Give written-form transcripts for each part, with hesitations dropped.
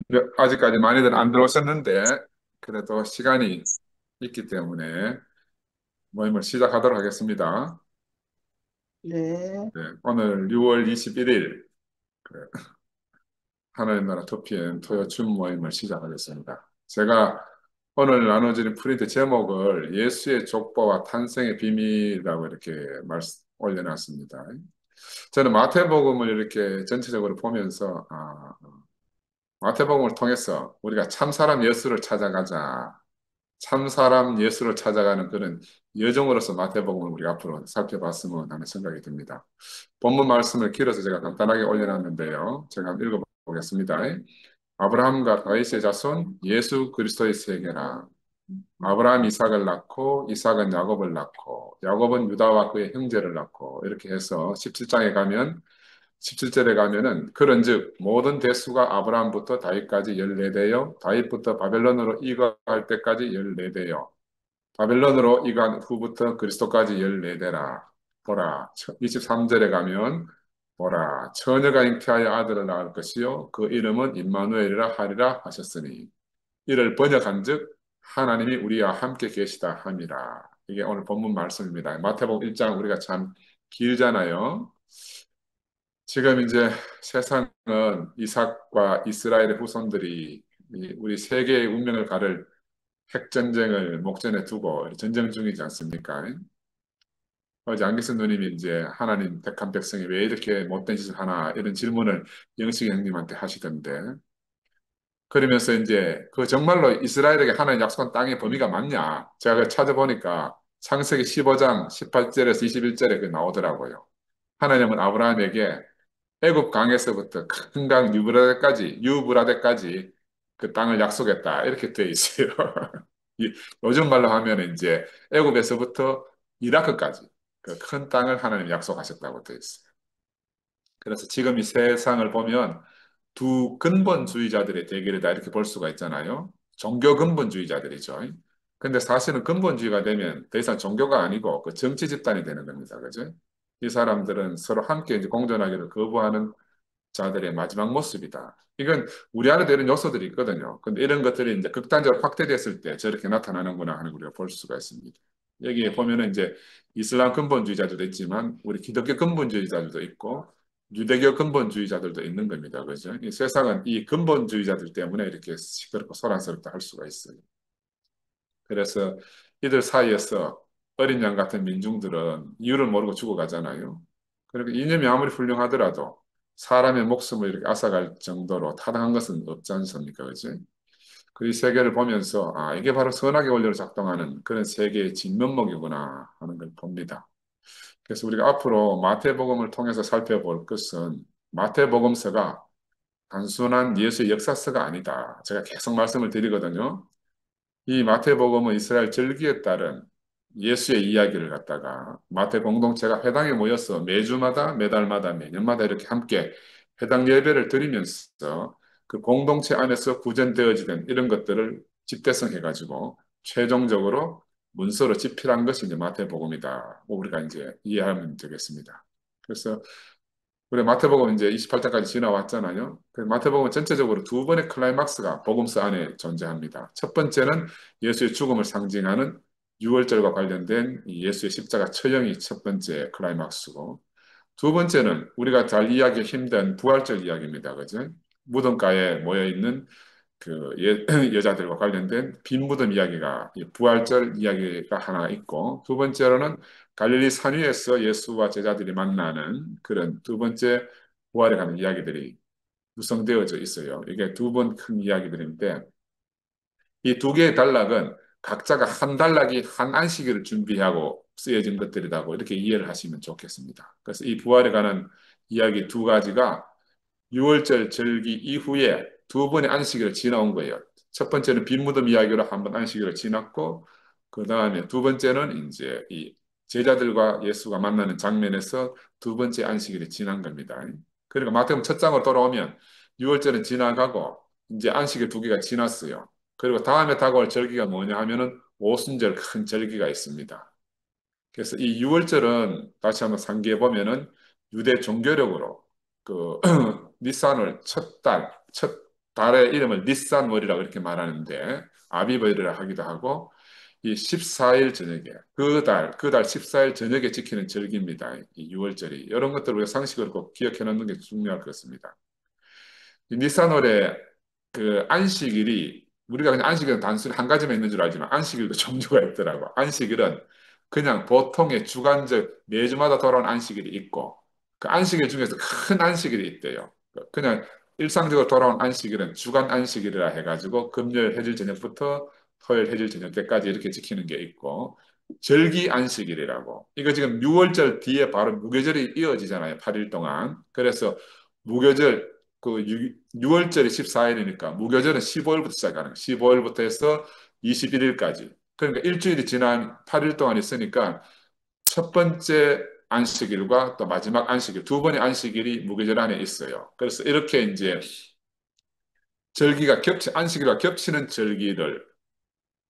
네, 아직까지 많이들 안 들어오셨는데, 그래도 시간이 있기 때문에 모임을 시작하도록 하겠습니다. 네, 네, 오늘 6월 21일, 하나의 나라 토피엔 토요 춤 모임을 시작하겠습니다. 제가 오늘 나눠드린 프린트 제목을 예수의 족보와 탄생의 비밀이라고 이렇게 올려놨습니다. 저는 마태복음을 이렇게 전체적으로 보면서, 마태복음을 통해서 우리가 참사람 예수를 찾아가자. 참사람 예수를 찾아가는 그런 여정으로서 마태복음을 우리가 앞으로 살펴봤으면 하는 생각이 듭니다. 본문 말씀을 길어서 제가 간단하게 올려놨는데요. 제가 한번 읽어보겠습니다. 아브라함과 다윗의 자손 예수 그리스도의 세계라. 아브라함 이삭을 낳고 이삭은 야곱을 낳고 야곱은 유다와 그의 형제를 낳고 이렇게 해서 17장에 가면 17절에 가면은 그런즉 모든 대수가 아브라함부터 다윗까지 14대요 다윗부터 바벨론으로 이거할 때까지 14대요 바벨론으로 이간 후부터 그리스도까지 14대라. 보라. 23절에 가면 보라. 처녀가 잉태하여 아들을 낳을 것이요 그 이름은 임마누엘이라 하리라 하셨으니 이를 번역한즉 하나님이 우리와 함께 계시다 함이라. 이게 오늘 본문 말씀입니다. 마태복음 1장 우리가 참 길잖아요. 지금 이제 세상은 이삭과 이스라엘의 후손들이 우리 세계의 운명을 가를 핵전쟁을 목전에 두고 전쟁 중이지 않습니까? 어제 안기순 누님이 이제 하나님 택한 백성이 왜 이렇게 못된 짓을 하나 이런 질문을 영식 형님한테 하시던데 그러면서 이제 그 정말로 이스라엘에게 하나님 약속한 땅의 범위가 맞냐? 제가 그 찾아보니까 창세기 15장 18절에서 21절에 그 나오더라고요. 하나님은 아브라함에게 애굽 강에서부터 큰 강 유브라데까지 그 땅을 약속했다. 이렇게 되어 있어요. 요즘 말로 하면 이제 애굽에서부터 이라크까지 그 큰 땅을 하나님 약속하셨다고 되어 있어요. 그래서 지금 이 세상을 보면 두 근본주의자들의 대결이다 이렇게 볼 수가 있잖아요. 종교 근본주의자들이죠. 근데 사실은 근본주의가 되면 더 이상 종교가 아니고 그 정치 집단이 되는 겁니다. 그죠? 이 사람들은 서로 함께 이제 공존하기를 거부하는 자들의 마지막 모습이다. 이건 우리 안에도 이런 요소들이 있거든요. 근데 이런 것들이 이제 극단적으로 확대됐을 때 저렇게 나타나는구나 하는 걸 우리가 볼 수가 있습니다. 여기에 보면은 이제 이슬람 근본주의자들도 있지만 우리 기독교 근본주의자들도 있고 유대교 근본주의자들도 있는 겁니다. 그죠? 이 세상은 이 근본주의자들 때문에 이렇게 시끄럽고 소란스럽다 할 수가 있어요. 그래서 이들 사이에서 어린 양 같은 민중들은 이유를 모르고 죽어가잖아요. 그러니까 이념이 아무리 훌륭하더라도 사람의 목숨을 이렇게 앗아갈 정도로 타당한 것은 없지 않습니까? 그지? 그 이 세계를 보면서 아, 이게 바로 선악의 원리로 작동하는 그런 세계의 진면목이구나 하는 걸 봅니다. 그래서 우리가 앞으로 마태복음을 통해서 살펴볼 것은 마태복음서가 단순한 예수의 역사서가 아니다. 제가 계속 말씀을 드리거든요. 이 마태복음은 이스라엘 절기에 따른 예수의 이야기를 갖다가 마태 공동체가 회당에 모여서 매주마다 매달마다 매년마다 이렇게 함께 회당 예배를 드리면서 그 공동체 안에서 구전되어지는 이런 것들을 집대성해가지고 최종적으로 문서로 집필한 것이 이제 마태복음이다. 우리가 이제 이해하면 되겠습니다. 그래서 우리 마태복음 이제 28장까지 지나왔잖아요. 그 마태복음은 전체적으로 두 번의 클라이막스가 복음서 안에 존재합니다. 첫 번째는 예수의 죽음을 상징하는 유월절과 관련된 이 예수의 십자가 처형이 첫 번째 클라이막스고, 두 번째는 우리가 잘 이해하기 힘든 부활절 이야기입니다. 그죠? 무덤가에 모여 있는 그 여자들과 관련된 빈 무덤 이야기가 이 부활절 이야기가 하나 있고 두 번째로는 갈릴리 산 위에서 예수와 제자들이 만나는 그런 두 번째 부활에 관한 이야기들이 구성되어져 있어요. 이게 두 번 큰 이야기들인데 이 두 개의 단락은 각자가 한 단락이 한 안식일을 준비하고 쓰여진 것들이라고 이렇게 이해를 하시면 좋겠습니다. 그래서 이 부활에 관한 이야기 두 가지가 6월절 절기 이후에 두 번의 안식일을 지나온 거예요. 첫 번째는 빈무덤 이야기로 한 번 안식일을 지났고, 그 다음에 두 번째는 이제 이 제자들과 예수가 만나는 장면에서 두 번째 안식일이 지난 겁니다. 그러니까 마태복음 첫 장으로 돌아오면 6월절은 지나가고 이제 안식일 두 개가 지났어요. 그리고 다음에 다가올 절기가 뭐냐 하면은 오순절 큰 절기가 있습니다. 그래서 이 6월절은 다시 한번 상기해 보면은 유대 종교력으로 그 니산월 첫 달, 첫 달의 이름을 니산월이라고 이렇게 말하는데 아비벌이라 하기도 하고 이 14일 저녁에 그 달 14일 저녁에 지키는 절기입니다. 이 6월절이 이런 것들을 우리가 상식으로 꼭 기억해 놓는 게 중요할 것 같습니다. 이 니산월에 그 안식일이 우리가 그냥 안식일은 단순히 한 가지만 있는 줄 알지만 안식일도 종류가 있더라고. 안식일은 그냥 보통의 주간적 매주마다 돌아오는 안식일이 있고 그 안식일 중에서 큰 안식일이 있대요. 그냥 일상적으로 돌아온 안식일은 주간 안식일이라 해가지고 금요일 해질 저녁부터 토요일 해질 저녁 때까지 이렇게 지키는 게 있고 절기 안식일이라고 이거 지금 6월절 뒤에 바로 무교절이 이어지잖아요. 8일 동안. 그래서 무교절 그 6월절이 14일이니까 무교절은 15일부터 시작하는 거예요. 15일부터 해서 21일까지. 그러니까 일주일이 지난 8일 동안 있으니까 첫 번째 안식일과 또 마지막 안식일, 두 번의 안식일이 무교절 안에 있어요. 그래서 이렇게 이제 안식일과 겹치는 절기를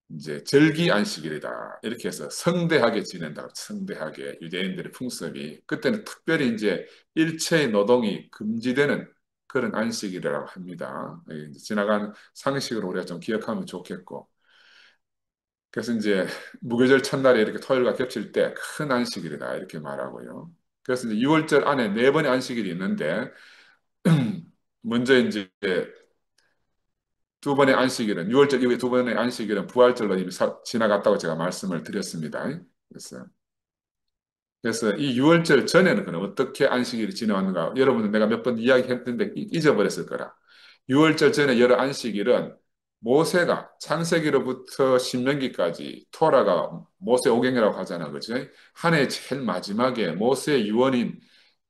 이제 절기 안식일이다. 이렇게 해서 성대하게 지낸다. 성대하게 유대인들의 풍습이. 그때는 특별히 이제 일체의 노동이 금지되는 그런 안식일이라고 합니다. 지나간 상식으로 우리가 좀 기억하면 좋겠고. 그래서 이제 무교절 첫날에 이렇게 토요일과 겹칠 때 큰 안식일이다. 이렇게 말하고요. 그래서 이제 6월절 안에 네 번의 안식일이 있는데 먼저 이제 두 번의 안식일은 6월절 이후에 두 번의 안식일은 부활절로 이미 지나갔다고 제가 말씀을 드렸습니다. 그래서 이 6월절 전에는 그럼 어떻게 안식일이 지나왔는가? 여러분들 내가 몇 번 이야기했는데 잊어버렸을 거라. 6월절 전에 여러 안식일은 모세가 창세기로부터 신명기까지 토라가 모세 오경이라고 하잖아, 그지? 한 해 제일 마지막에 모세의 유언인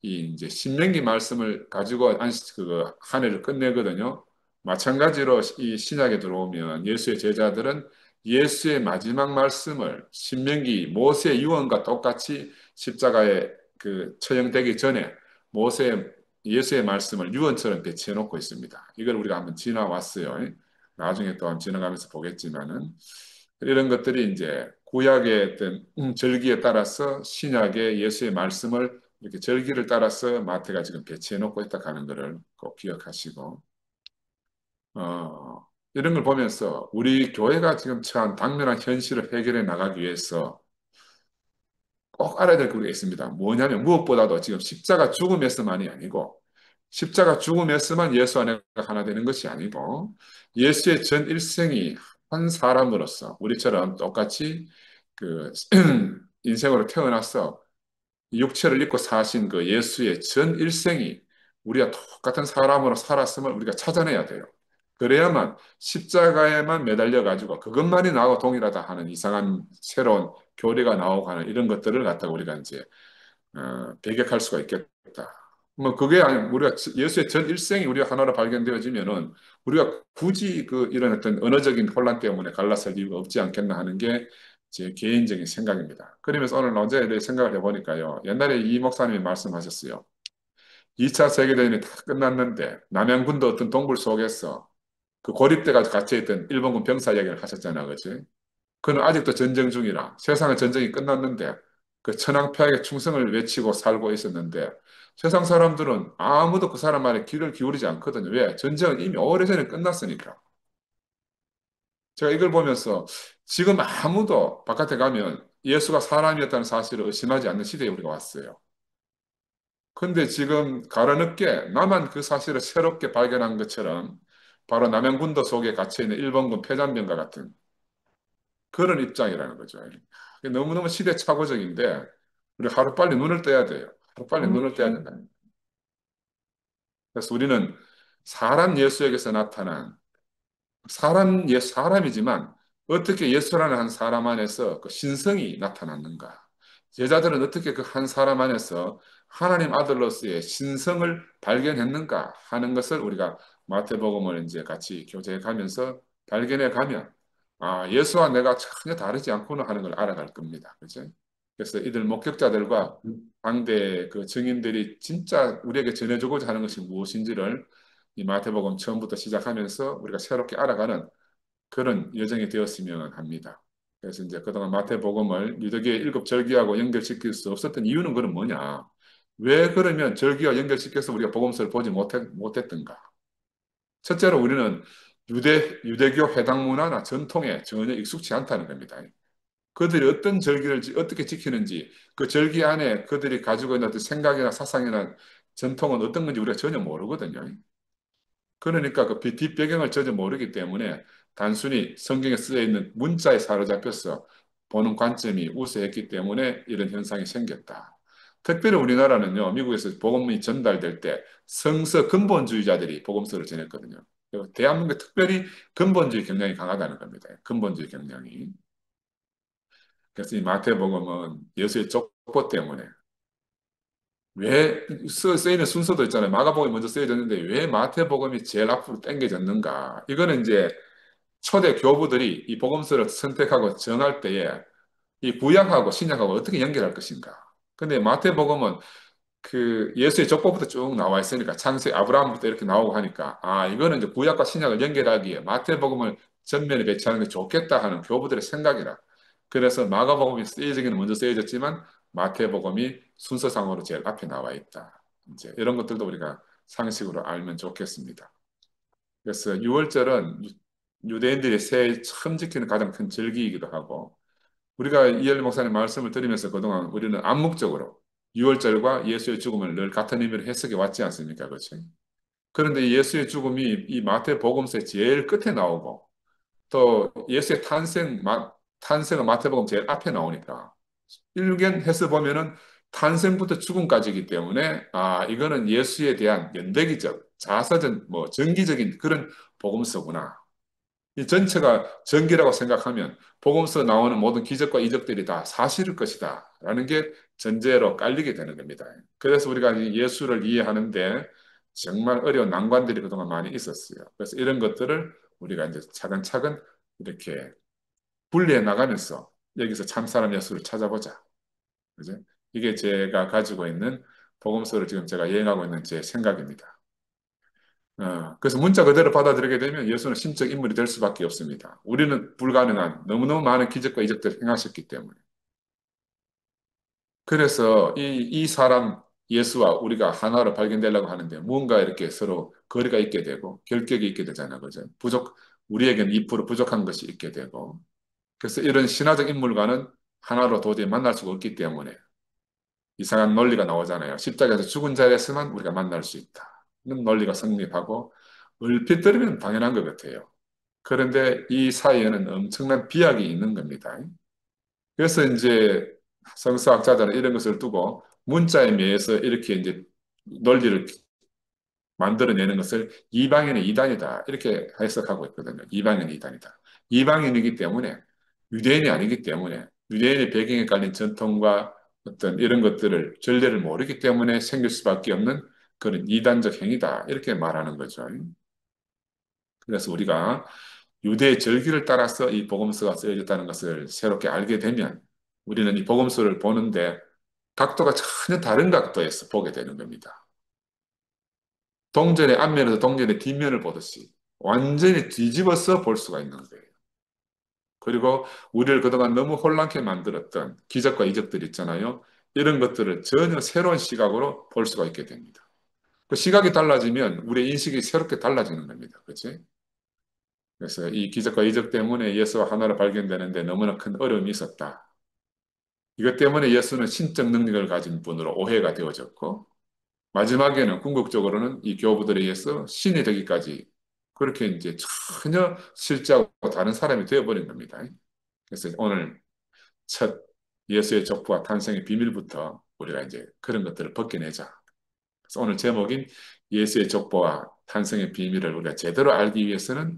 이 이제 신명기 말씀을 가지고 한 해를 끝내거든요. 마찬가지로 이 신약에 들어오면 예수의 제자들은 예수의 마지막 말씀을 신명기 모세 유언과 똑같이 십자가에 그 처형되기 전에 모세 예수의 말씀을 유언처럼 배치해 놓고 있습니다. 이걸 우리가 한번 지나왔어요. 나중에 또 한번 지나가면서 보겠지만은 이런 것들이 이제 구약의 어떤 절기에 따라서 신약의 예수의 말씀을 이렇게 절기를 따라서 마태가 지금 배치해 놓고 있다 하는 것을 꼭 기억하시고 이런 걸 보면서 우리 교회가 지금 처한 당면한 현실을 해결해 나가기 위해서 꼭 알아야 될 게 있습니다. 뭐냐면 무엇보다도 지금 십자가 죽음에서만이 아니고 십자가 죽음에서만 예수 안에가 하나 되는 것이 아니고 예수의 전 일생이 한 사람으로서 우리처럼 똑같이 그 인생으로 태어나서 육체를 입고 사신 그 예수의 전 일생이 우리가 똑같은 사람으로 살았음을 우리가 찾아내야 돼요. 그래야만 십자가에만 매달려 가지고 그것만이 나하고 동일하다 하는 이상한 새로운 교리가 나오고 하는 이런 것들을 갖다가 우리가 이제 배격할 수가 있겠다. 뭐 그게 아니 우리가 예수의 전 일생이 우리가 하나로 발견되어지면은 우리가 굳이 그 이런 어떤 언어적인 혼란 때문에 갈라설 이유가 없지 않겠나 하는 게 제 개인적인 생각입니다. 그러면서 오늘 어제 대해 생각을 해보니까요. 옛날에 이 목사님이 말씀하셨어요. 2차 세계대전이 다 끝났는데 남양군도 어떤 동굴 속에서 그 고립돼가지고 갇혀있던 일본군 병사 이야기를 하셨잖아, 그치? 그는 아직도 전쟁 중이라 세상의 전쟁이 끝났는데 그 천황폐하에게 충성을 외치고 살고 있었는데 세상 사람들은 아무도 그 사람 말에 귀를 기울이지 않거든요. 왜? 전쟁은 이미 오래전에 끝났으니까. 제가 이걸 보면서 지금 아무도 바깥에 가면 예수가 사람이었다는 사실을 의심하지 않는 시대에 우리가 왔어요. 근데 지금 가라늦게 나만 그 사실을 새롭게 발견한 것처럼 바로 남양군도 속에 갇혀있는 일본군 폐잔병과 같은 그런 입장이라는 거죠. 너무너무 시대착오적인데 우리 하루빨리 눈을 떼야 돼요. 하루빨리 눈을 떼야 된다. 그래서 우리는 사람 예수에게서 나타난 사람이지만 어떻게 예수라는 한 사람 안에서 그 신성이 나타났는가? 제자들은 어떻게 그 한 사람 안에서 하나님 아들로서의 신성을 발견했는가 하는 것을 우리가 마태복음을 이제 같이 교제해 가면서 발견해 가면 예수와 내가 전혀 다르지 않구나 하는 걸 알아갈 겁니다. 그죠? 그래서 이들 목격자들과 당대 그 증인들이 진짜 우리에게 전해주고자 하는 것이 무엇인지를 이 마태복음 처음부터 시작하면서 우리가 새롭게 알아가는 그런 여정이 되었으면 합니다. 그래서 이제 그동안 마태복음을 유대교의 일곱 절기하고 연결시킬 수 없었던 이유는 그럼 뭐냐? 왜 그러면 절기와 연결시켜서 우리가 복음서를 보지 못했던가? 첫째로 우리는 유대교 회당 문화나 전통에 전혀 익숙치 않다는 겁니다. 그들이 어떤 절기를 어떻게 지키는지 그 절기 안에 그들이 가지고 있는 어떤 생각이나 사상이나 전통은 어떤 건지 우리가 전혀 모르거든요. 그러니까 그 뒷배경을 전혀 모르기 때문에 단순히 성경에 쓰여 있는 문자에 사로잡혀서 보는 관점이 우세했기 때문에 이런 현상이 생겼다. 특별히 우리나라는요, 미국에서 복음이 전달될 때 성서 근본주의자들이 복음서를 전했거든요. 대한민국에 특별히 근본주의 경향이 강하다는 겁니다. 근본주의 경향이. 그래서 이 마태복음은 예수의 족보 때문에 왜 쓰이는 순서도 있잖아요. 마가복음이 먼저 쓰여졌는데 왜 마태복음이 제일 앞으로 당겨졌는가? 이거는 이제 초대 교부들이 이 복음서를 선택하고 정할 때에 이 구약하고 신약하고 어떻게 연결할 것인가? 근데 마태복음은 그 예수의 족보부터 쭉 나와 있으니까 창세 아브라함부터 이렇게 나오고 하니까 아 이거는 이제 구약과 신약을 연결하기에 마태복음을 전면에 배치하는 게 좋겠다 하는 교부들의 생각이라. 그래서 마가복음이 쓰여지기는 먼저 쓰여졌지만 마태복음이 순서상으로 제일 앞에 나와 있다. 이제 이런 것들도 우리가 상식으로 알면 좋겠습니다. 그래서 유월절은 유대인들이 새해 처음 지키는 가장 큰 절기이기도 하고 우리가 이엘 목사님 말씀을 들으면서 그동안 우리는 암묵적으로 유월절과 예수의 죽음을 늘 같은 의미로 해석해 왔지 않습니까? 그렇죠? 그런데 예수의 죽음이 이 마태복음서의 제일 끝에 나오고 또 예수의 탄생은 마태복음 제일 앞에 나오니까 일견해서 보면은 탄생부터 죽음까지이기 때문에 아 이거는 예수에 대한 연대기적, 자사전, 뭐 정기적인 그런 복음서구나. 이 전체가 전기라고 생각하면 복음서 나오는 모든 기적과 이적들이 다 사실일 것이다. 라는 게 전제로 깔리게 되는 겁니다. 그래서 우리가 이 예수를 이해하는데 정말 어려운 난관들이 그동안 많이 있었어요. 그래서 이런 것들을 우리가 이제 차근차근 이렇게 분리해 나가면서 여기서 참사람 예수를 찾아보자. 그죠? 이게 제가 가지고 있는 복음서를 지금 제가 여행하고 있는 제 생각입니다. 그래서 문자 그대로 받아들이게 되면 예수는 신적 인물이 될 수밖에 없습니다. 우리는 불가능한 너무너무 많은 기적과 이적들을 행하셨기 때문에. 그래서 이 사람 예수와 우리가 하나로 발견되려고 하는데 무언가 이렇게 서로 거리가 있게 되고 결격이 있게 되잖아요. 그죠? 우리에게는 2% 부족한 것이 있게 되고. 그래서 이런 신화적 인물과는 하나로 도저히 만날 수가 없기 때문에 이상한 논리가 나오잖아요. 십자가에서 죽은 자였으면 우리가 만날 수 있다. 는 논리가 성립하고 얼핏 들으면 당연한 것 같아요. 그런데 이 사이에는 엄청난 비약이 있는 겁니다. 그래서 이제 성서학자들은 이런 것을 두고 문자에 의해서 이렇게 이제 논리를 만들어내는 것을 이방인의 이단이다. 이렇게 해석하고 있거든요. 이방인의 이단이다. 이방인이기 때문에 유대인이 아니기 때문에 유대인의 배경에 깔린 전통과 어떤 이런 것들을 전례를 모르기 때문에 생길 수밖에 없는 그런 이단적 행위다. 이렇게 말하는 거죠. 그래서 우리가 유대의 절기를 따라서 이 복음서가 쓰여졌다는 것을 새롭게 알게 되면 우리는 이 복음서를 보는데 각도가 전혀 다른 각도에서 보게 되는 겁니다. 동전의 앞면에서 동전의 뒷면을 보듯이 완전히 뒤집어서 볼 수가 있는 거예요. 그리고 우리를 그동안 너무 혼란케 만들었던 기적과 이적들 있잖아요. 이런 것들을 전혀 새로운 시각으로 볼 수가 있게 됩니다. 그 시각이 달라지면 우리의 인식이 새롭게 달라지는 겁니다. 그렇지? 그래서 이 기적과 이적 때문에 예수와 하나로 발견되는데 너무나 큰 어려움이 있었다. 이것 때문에 예수는 신적 능력을 가진 분으로 오해가 되어졌고 마지막에는 궁극적으로는 이 교부들에 의해서 신이 되기까지 그렇게 이제 전혀 실제하고 다른 사람이 되어버린 겁니다. 그래서 오늘 첫 예수의 족보와 탄생의 비밀부터 우리가 이제 그런 것들을 벗겨내자. 그래서 오늘 제목인 예수의 족보와 탄생의 비밀을 우리가 제대로 알기 위해서는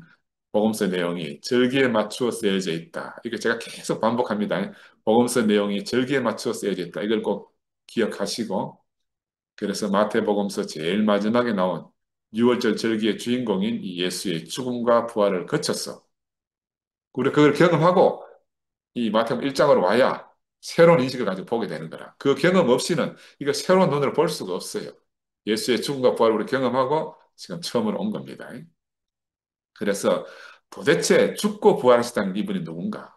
복음서 내용이 절기에 맞추어 쓰여져 있다. 이게 제가 계속 반복합니다. 복음서 내용이 절기에 맞추어 쓰여져 있다. 이걸 꼭 기억하시고 그래서 마태복음서 제일 마지막에 나온 6월절 절기의 주인공인 이 예수의 죽음과 부활을 거쳐서 우리가 그걸 경험하고 이 마태복음 1장으로 와야 새로운 인식을 가지고 보게 되는 거라. 그 경험 없이는 이거 새로운 눈으로 볼 수가 없어요. 예수의 죽음과 부활을 우리 경험하고 지금 처음으로 온 겁니다. 그래서 도대체 죽고 부활하셨다는 이분이 누군가?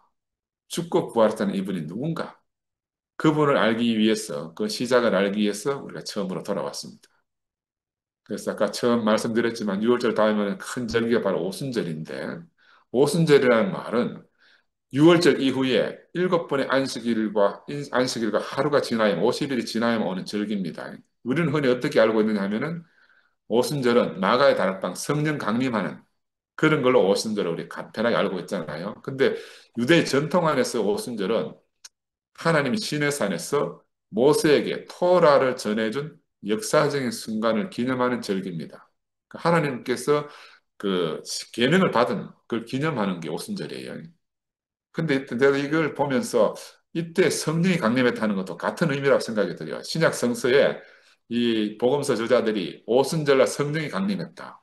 죽고 부활했다는 이분이 누군가? 그분을 알기 위해서, 그 시작을 알기 위해서 우리가 처음으로 돌아왔습니다. 그래서 아까 처음 말씀드렸지만 6월절 다음에는 큰 절기가 바로 오순절인데 오순절이라는 말은 6월절 이후에 7번의 안식일과 하루가 지나면 50일이 지나면 오는 절기입니다. 우리는 흔히 어떻게 알고 있느냐 하면은 오순절은 마가의 다락방 성령 강림하는 그런 걸로 오순절을 우리 간편하게 알고 있잖아요. 근데 유대 전통 안에서 오순절은 하나님이 시내산에서 모세에게 토라를 전해준 역사적인 순간을 기념하는 절기입니다. 하나님께서 그 계명을 받은 걸 기념하는 게 오순절이에요. 근데 내가 이걸 보면서 이때 성령이 강림했다는 것도 같은 의미라고 생각이 들어요. 신약 성서에 이 복음서 저자들이 오순절날 성령이 강림했다.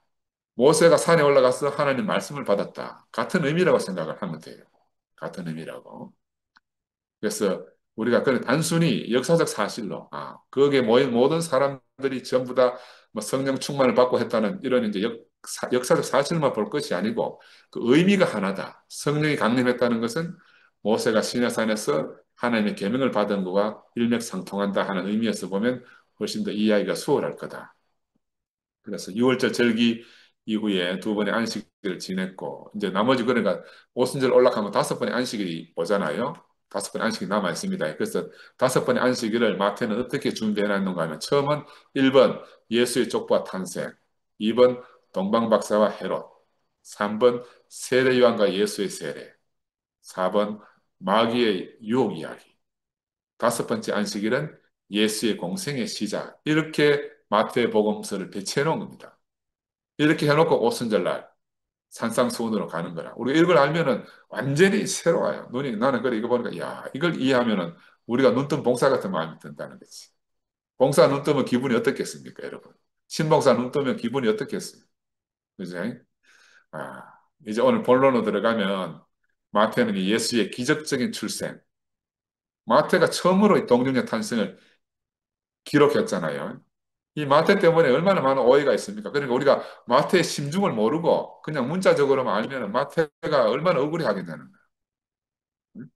모세가 산에 올라가서 하나님 말씀을 받았다. 같은 의미라고 생각을 하면 돼요. 같은 의미라고. 그래서 우리가 그냥 단순히 역사적 사실로, 거기에 모인 모든 사람들이 전부 다뭐 성령 충만을 받고 했다는 이런 이제 역사적 사실만 볼 것이 아니고 그 의미가 하나다. 성령이 강림했다는 것은 모세가 시내산에서 하나님의 계명을 받은 것과 일맥상통한다 하는 의미에서 보면 훨씬 더 이해하기가 수월할 거다. 그래서 6월절 절기 이후에 두 번의 안식일을 지냈고, 이제 나머지 그러니까 오순절 올라가면 5번의 안식일이 오잖아요. 5번의 안식이 남아 있습니다. 그래서 5번의 안식일을 마태는 어떻게 준비해 놨는가 하면, 처음은 1번 예수의 족보와 탄생, 2번 동방박사와 헤롯, 3번 세례 요한과 예수의 세례, 4번 마귀의 유혹 이야기, 5번째 안식일은 예수의 공생의 시작. 이렇게 마태복음서를 배치해 놓은 겁니다. 이렇게 해놓고 오순절날 산상수훈으로 가는 거라. 우리가 이걸 알면은 완전히 새로워요. 나는 그래 이거 보니까 야 이걸 이해하면은 우리가 눈뜬 봉사 같은 마음이 든다는 거지. 봉사 눈 뜨면 기분이 어떻겠습니까, 여러분? 신봉사 눈 뜨면 기분이 어떻겠어요? 그죠? 아, 이제 오늘 본론으로 들어가면 마태는 이 예수의 기적적인 출생, 마태가 처음으로 이 동정녀 탄생을 기록했잖아요. 이 마태 때문에 얼마나 많은 오해가 있습니까? 그러니까 우리가 마태의 심중을 모르고 그냥 문자적으로만 알면 마태가 얼마나 억울해하겠냐는 거예요.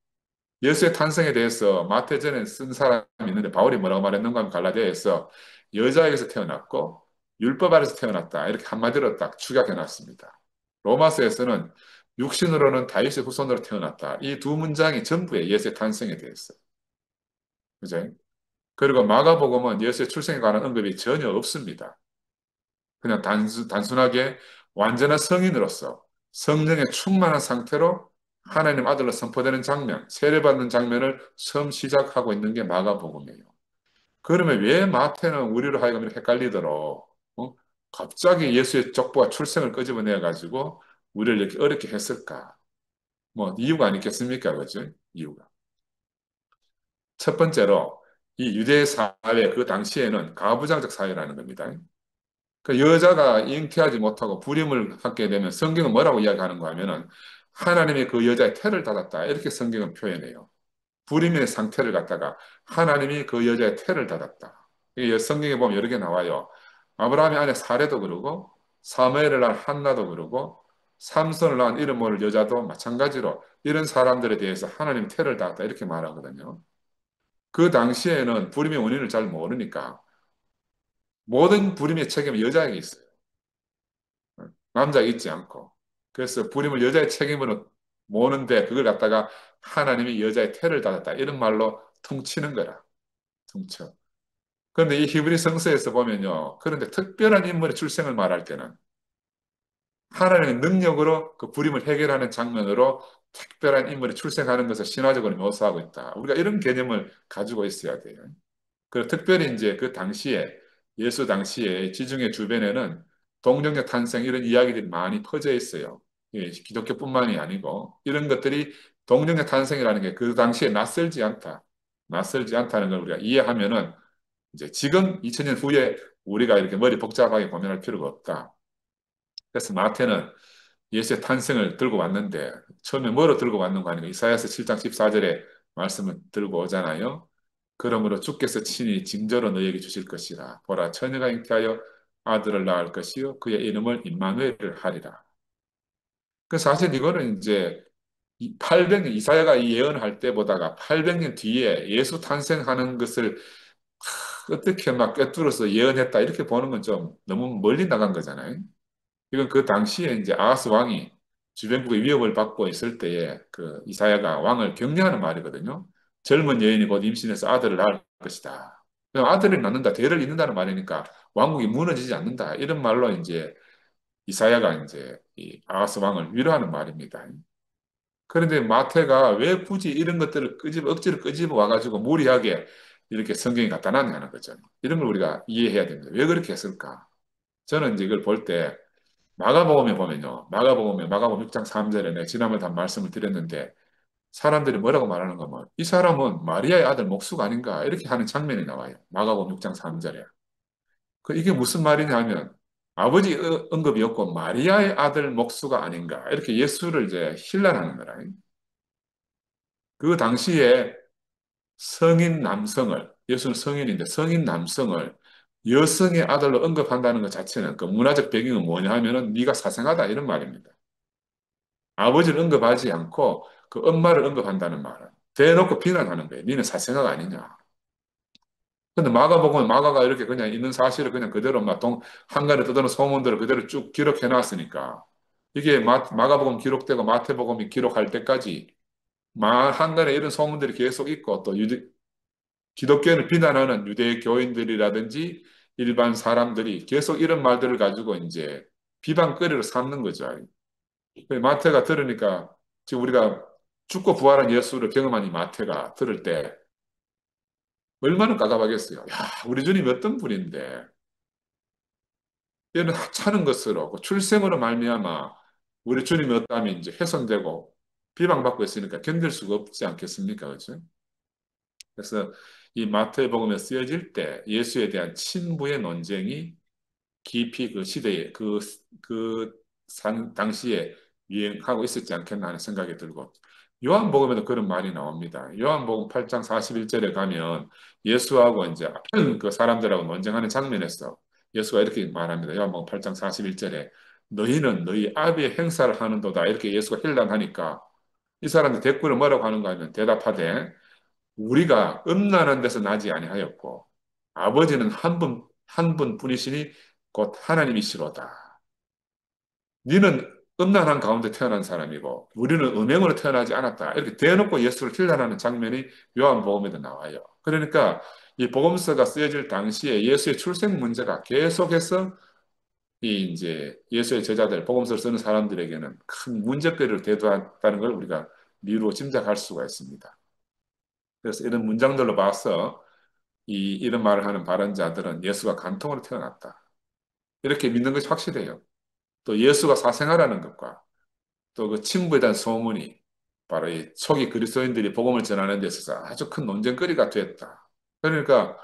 예수의 탄생에 대해서 마태전에 쓴 사람이 있는데 바울이 뭐라고 말했는가 하면 갈라디아에서 여자에게서 태어났고 율법 아래서 태어났다. 이렇게 한마디로 딱 축약해 놨습니다. 로마서에서는 육신으로는 다윗의 후손으로 태어났다. 이 두 문장이 전부에 예수의 탄생에 대해서. 그죠? 그리고 마가복음은 예수의 출생에 관한 언급이 전혀 없습니다. 그냥 단순하게 완전한 성인으로서 성령에 충만한 상태로 하나님 아들로 선포되는 장면, 세례받는 장면을 처음 시작하고 있는 게 마가복음이에요. 그러면 왜 마태는 우리로 하여금 이렇게 헷갈리도록 갑자기 예수의 족보와 출생을 끄집어내 가지고 우리를 이렇게 어렵게 했을까? 뭐 이유가 아니겠습니까? 그죠? 이유가. 첫 번째로 이 유대 사회 그 당시에는 가부장적 사회라는 겁니다. 그 여자가 잉태하지 못하고 불임을 갖게 되면 성경은 뭐라고 이야기하는가 하면은 하나님이 그 여자의 태를 닫았다. 이렇게 성경은 표현해요. 불임의 상태를 갖다가 하나님이 그 여자의 태를 닫았다. 이게 성경에 보면 여러 개 나와요. 아브라함의 아내 사레도 그러고 사무엘을 낳은 한나도 그러고 삼손을 낳은 이름 모를 여자도 마찬가지로 이런 사람들에 대해서 하나님 태를 닫았다. 이렇게 말하거든요. 그 당시에는 불임의 원인을 잘 모르니까 모든 불임의 책임은 여자에게 있어요. 남자가 있지 않고. 그래서 불임을 여자의 책임으로 모는데 그걸 갖다가 하나님이 여자의 태를 닫았다. 이런 말로 퉁치는 거라. 퉁쳐. 그런데 이 히브리 성서에서 보면요. 그런데 특별한 인물의 출생을 말할 때는 하나님의 능력으로 그 불임을 해결하는 장면으로 특별한 인물이 출생하는 것을 신화적으로 묘사하고 있다. 우리가 이런 개념을 가지고 있어야 돼요. 그 특별히 이제 그 당시에 예수 당시에 지중해 주변에는 동정녀 탄생 이런 이야기들이 많이 퍼져 있어요. 예, 기독교뿐만이 아니고 이런 것들이 동정녀 탄생이라는 게 그 당시에 낯설지 않다. 낯설지 않다는 걸 우리가 이해하면은 이제 지금 2000년 후에 우리가 이렇게 머리 복잡하게 고민할 필요가 없다. 그래서 마태는 예수의 탄생을 들고 왔는데 처음에 뭐로 들고 왔는가 하니까 이사야서 7장 14절에 말씀을 들고 오잖아요. 그러므로 주께서 친히 징조로 너에게 주실 것이라. 보라 처녀가 잉태하여 아들을 낳을 것이요 그의 이름을 임마누엘을 하리라. 그 사실 이거는 이제 800년 이사야가 이 예언할 때보다가 800년 뒤에 예수 탄생하는 것을 어떻게 막 꿰뚫어서 예언했다 이렇게 보는 건 좀 너무 멀리 나간 거잖아요. 이건 그 당시에 이제 아하스 왕이 주변국의 위협을 받고 있을 때에 그 이사야가 왕을 격려하는 말이거든요. 젊은 여인이 곧 임신해서 아들을 낳을 것이다. 그럼 아들을 낳는다, 대를 잇는다는 말이니까 왕국이 무너지지 않는다. 이런 말로 이제 이사야가 이제 이 아하스 왕을 위로하는 말입니다. 그런데 마태가 왜 굳이 이런 것들을 억지로 끄집어 와가지고 무리하게 이렇게 성경에 갖다 놨냐는 거죠. 이런 걸 우리가 이해해야 됩니다. 왜 그렇게 했을까? 저는 이제 이걸 볼 때 마가복음에 보면요. 마가복음 6장 3절에 내가 지난번에 다 말씀을 드렸는데 사람들이 뭐라고 말하는 거면 이 사람은 마리아의 아들 목수가 아닌가 이렇게 하는 장면이 나와요. 마가복음 6장 3절에. 이게 무슨 말이냐 하면 아버지 언급이 없고 마리아의 아들 목수가 아닌가 이렇게 예수를 이제 힐난하는 거라. 그 당시에 성인 남성을 예수는 성인인데 성인 남성을 여성의 아들로 언급한다는 것 자체는 그 문화적 배경은 뭐냐 하면은 네가 사생하다 이런 말입니다. 아버지를 언급하지 않고 그 엄마를 언급한다는 말은 대놓고 비난하는 거예요. 니는 사생아가 아니냐. 근데 마가복음은 마가가 이렇게 그냥 있는 사실을 그냥 그대로 한간에 떠도는 소문들을 그대로 쭉 기록해 놨으니까 이게 마가복음 기록되고 마태복음이 기록할 때까지 한간에 이런 소문들이 계속 있고 또 기독교인을 비난하는 유대 교인들이라든지 일반 사람들이 계속 이런 말들을 가지고 이제 비방거리로 삼는 거죠. 마태가 들으니까 지금 우리가 죽고 부활한 예수를 경험한 이 마태가 들을 때 얼마나 깝깝하겠어요. 야, 우리 주님이 어떤 분인데 이런 하찮은 것으로 그 출생으로 말미암아 우리 주님이 어떠하면 이제 훼손되고 비방받고 있으니까 견딜 수가 없지 않겠습니까? 그렇죠? 그래서 이 마태복음에 쓰여질 때 예수에 대한 친부의 논쟁이 깊이 그 시대에 당시에 유행하고 있었지 않겠나 하는 생각이 들고 요한복음에도 그런 말이 나옵니다. 요한복음 8장 41절에 가면 예수하고 이제 그 사람들하고 논쟁하는 장면에서 예수가 이렇게 말합니다. 요한복음 8장 41절에 너희는 너희 아비의 행사를 하는도다 이렇게 예수가 힐난하니까 이 사람들 댓글을 뭐라고 하는가 하면 대답하되 우리가 음란한 데서 나지 아니하였고 아버지는 한 분뿐이시니 곧 하나님이시로다. 너는 음란한 가운데 태어난 사람이고 우리는 음행으로 태어나지 않았다. 이렇게 대놓고 예수를 힐난하는 장면이 요한복음에도 나와요. 그러니까 이 복음서가 쓰여질 당시에 예수의 출생 문제가 계속해서 이 이제 예수의 제자들, 복음서를 쓰는 사람들에게는 큰 문제거리를 대두했다는 걸 우리가 미루어 짐작할 수가 있습니다. 그래서 이런 문장들로 봐서 이런 말을 하는 발언자들은 예수가 간통으로 태어났다. 이렇게 믿는 것이 확실해요. 또 예수가 사생아라는 것과 또 그 친부에 대한 소문이 바로 이 초기 그리스도인들이 복음을 전하는 데 있어서 아주 큰 논쟁거리가 됐다. 그러니까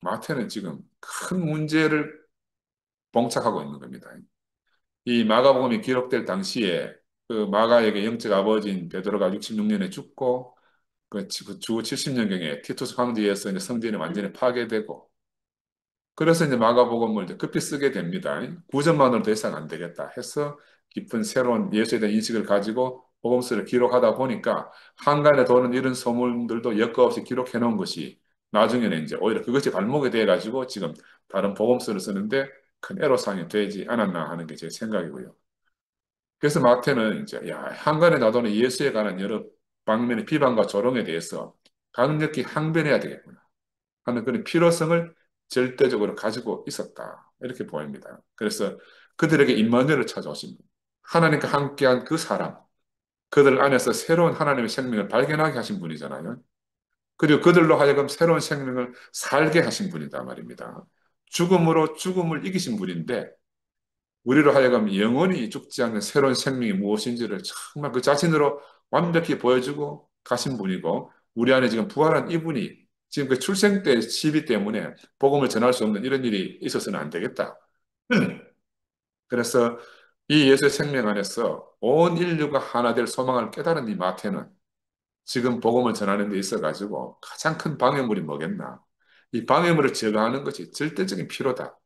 마태는 지금 큰 문제를 봉착하고 있는 겁니다. 이 마가복음이 기록될 당시에 그 마가에게 영적 아버지인 베드로가 66년에 죽고 주 70년경에 티투스 황제에서 이제 성전이 완전히 파괴되고 그래서 이제 마가복음을 이제 급히 쓰게 됩니다. 구전만으로 더 이상 안 되겠다 해서 깊은 새로운 예수에 대한 인식을 가지고 복음서를 기록하다 보니까 한간에 도는 이런 소문들도 여과 없이 기록해 놓은 것이 나중에는 이제 오히려 그것이 발목이 돼 가지고 지금 다른 복음서를 쓰는데 큰 애로사항이 되지 않았나 하는 게 제 생각이고요. 그래서 마태는 이제 야, 한간에 나도는 예수에 관한 여러 방면의 비방과 조롱에 대해서 강력히 항변해야 되겠구나 하는 그런 필요성을 절대적으로 가지고 있었다. 이렇게 보입니다. 그래서 그들에게 임마누엘을 찾아오신 분, 하나님과 함께한 그 사람, 그들 안에서 새로운 하나님의 생명을 발견하게 하신 분이잖아요. 그리고 그들로 하여금 새로운 생명을 살게 하신 분이다 말입니다. 죽음으로 죽음을 이기신 분인데 우리로 하여금 영원히 죽지 않는 새로운 생명이 무엇인지를 정말 그 자신으로 완벽히 보여주고 가신 분이고 우리 안에 지금 부활한 이분이 지금 그 출생 때 시비 때문에 복음을 전할 수 없는 이런 일이 있어서는 안 되겠다. 그래서 이 예수의 생명 안에서 온 인류가 하나 될 소망을 깨달은 이 마태는 지금 복음을 전하는 데 있어가지고 가장 큰 방해물이 뭐겠나. 이 방해물을 제거하는 것이 절대적인 필요다.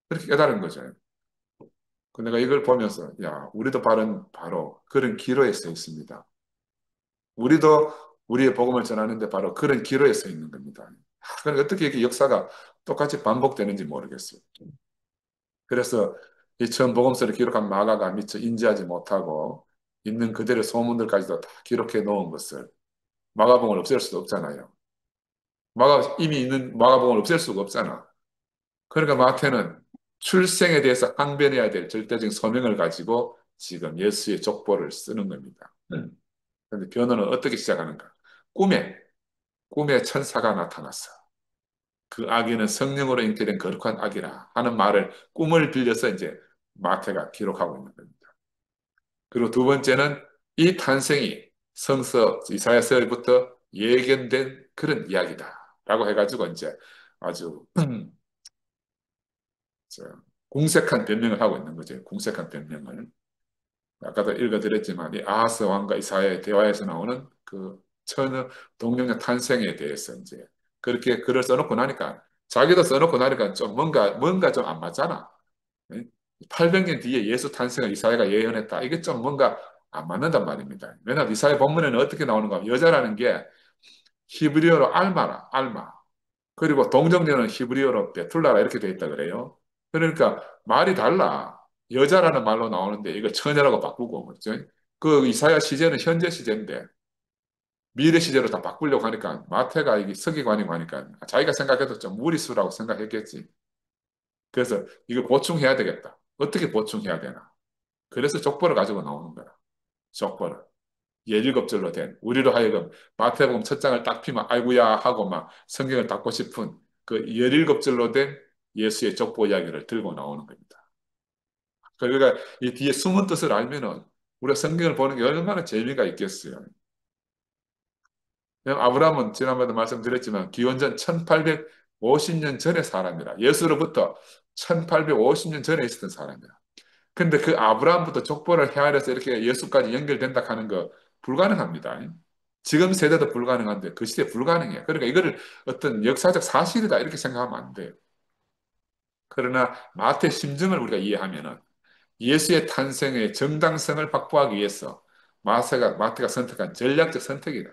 그렇게 깨달은 거죠. 그 내가 이걸 보면서 야, 우리도 바로 그런 기로에 서 있습니다. 우리도 우리의 복음을 전하는데 바로 그런 기로에 서 있는 겁니다. 그러니까 어떻게 이렇게 역사가 똑같이 반복되는지 모르겠어요. 그래서 이 처음 복음서를 기록한 마가가 미처 인지하지 못하고 있는 그대로 소문들까지도 다 기록해 놓은 것을 마가복음을 없앨 수도 없잖아요. 이미 있는 마가복음을 없앨 수가 없잖아. 그러니까 마태는 출생에 대해서 항변해야 될 절대적인 소명을 가지고 지금 예수의 족보를 쓰는 겁니다. 그런데 변호는 어떻게 시작하는가? 꿈에, 꿈에 천사가 나타났어. 그 아기는 성령으로 잉태된 거룩한 아기라 하는 말을 꿈을 빌려서 이제 마태가 기록하고 있는 겁니다. 그리고 두 번째는 이 탄생이 성서 이사야서부터 예견된 그런 이야기다라고 해가지고 이제 아주 저, 궁색한 변명을 하고 있는 거죠. 궁색한 변명을. 아까도 읽어드렸지만 이 아하스 왕과 이사야의 대화에서 나오는 그 처녀 동령녀 탄생에 대해서 이제 그렇게 글을 써놓고 나니까 자기도 써놓고 나니까 좀 뭔가 좀 안 맞잖아. 800년 뒤에 예수 탄생을 이사야가 예언했다. 이게 좀 뭔가 안 맞는단 말입니다. 왜냐하면 이사야 본문에는 어떻게 나오는가 하면 여자라는 게 히브리어로 알마라, 알마. 그리고 동정녀는 히브리어로 베툴라라 이렇게 돼 있다 그래요. 그러니까 말이 달라. 여자라는 말로 나오는데 이걸 처녀라고 바꾸고 그렇죠? 그 이사야 시제는 현재 시제인데 미래 시제로 다 바꾸려고 하니까 마태가 이게 서기관이고 하니까 자기가 생각해도 좀 무리수라고 생각했겠지. 그래서 이걸 보충해야 되겠다. 어떻게 보충해야 되나? 그래서 족보를 가지고 나오는 거야. 족보를. 17절로 된 우리로 하여금 마태복음 첫 장을 딱 피면 아이고야 하고 막 성경을 닫고 싶은 그 17절로 된 예수의 족보 이야기를 들고 나오는 겁니다. 그러니까 이 뒤에 숨은 뜻을 알면은 우리가 성경을 보는 게 얼마나 재미가 있겠어요. 아브라함은 지난번에도 말씀드렸지만 기원전 1850년 전의 사람이라 예수로부터 1850년 전에 있었던 사람이라. 근데 그 아브라함부터 족보를 헤아려서 이렇게 예수까지 연결된다 하는 거 불가능합니다. 지금 세대도 불가능한데 그 시대 불가능해요. 그러니까 이거를 어떤 역사적 사실이다 이렇게 생각하면 안 돼요. 그러나 마태 심정을 우리가 이해하면은 예수의 탄생의 정당성을 확보하기 위해서 마태가 선택한 전략적 선택이다.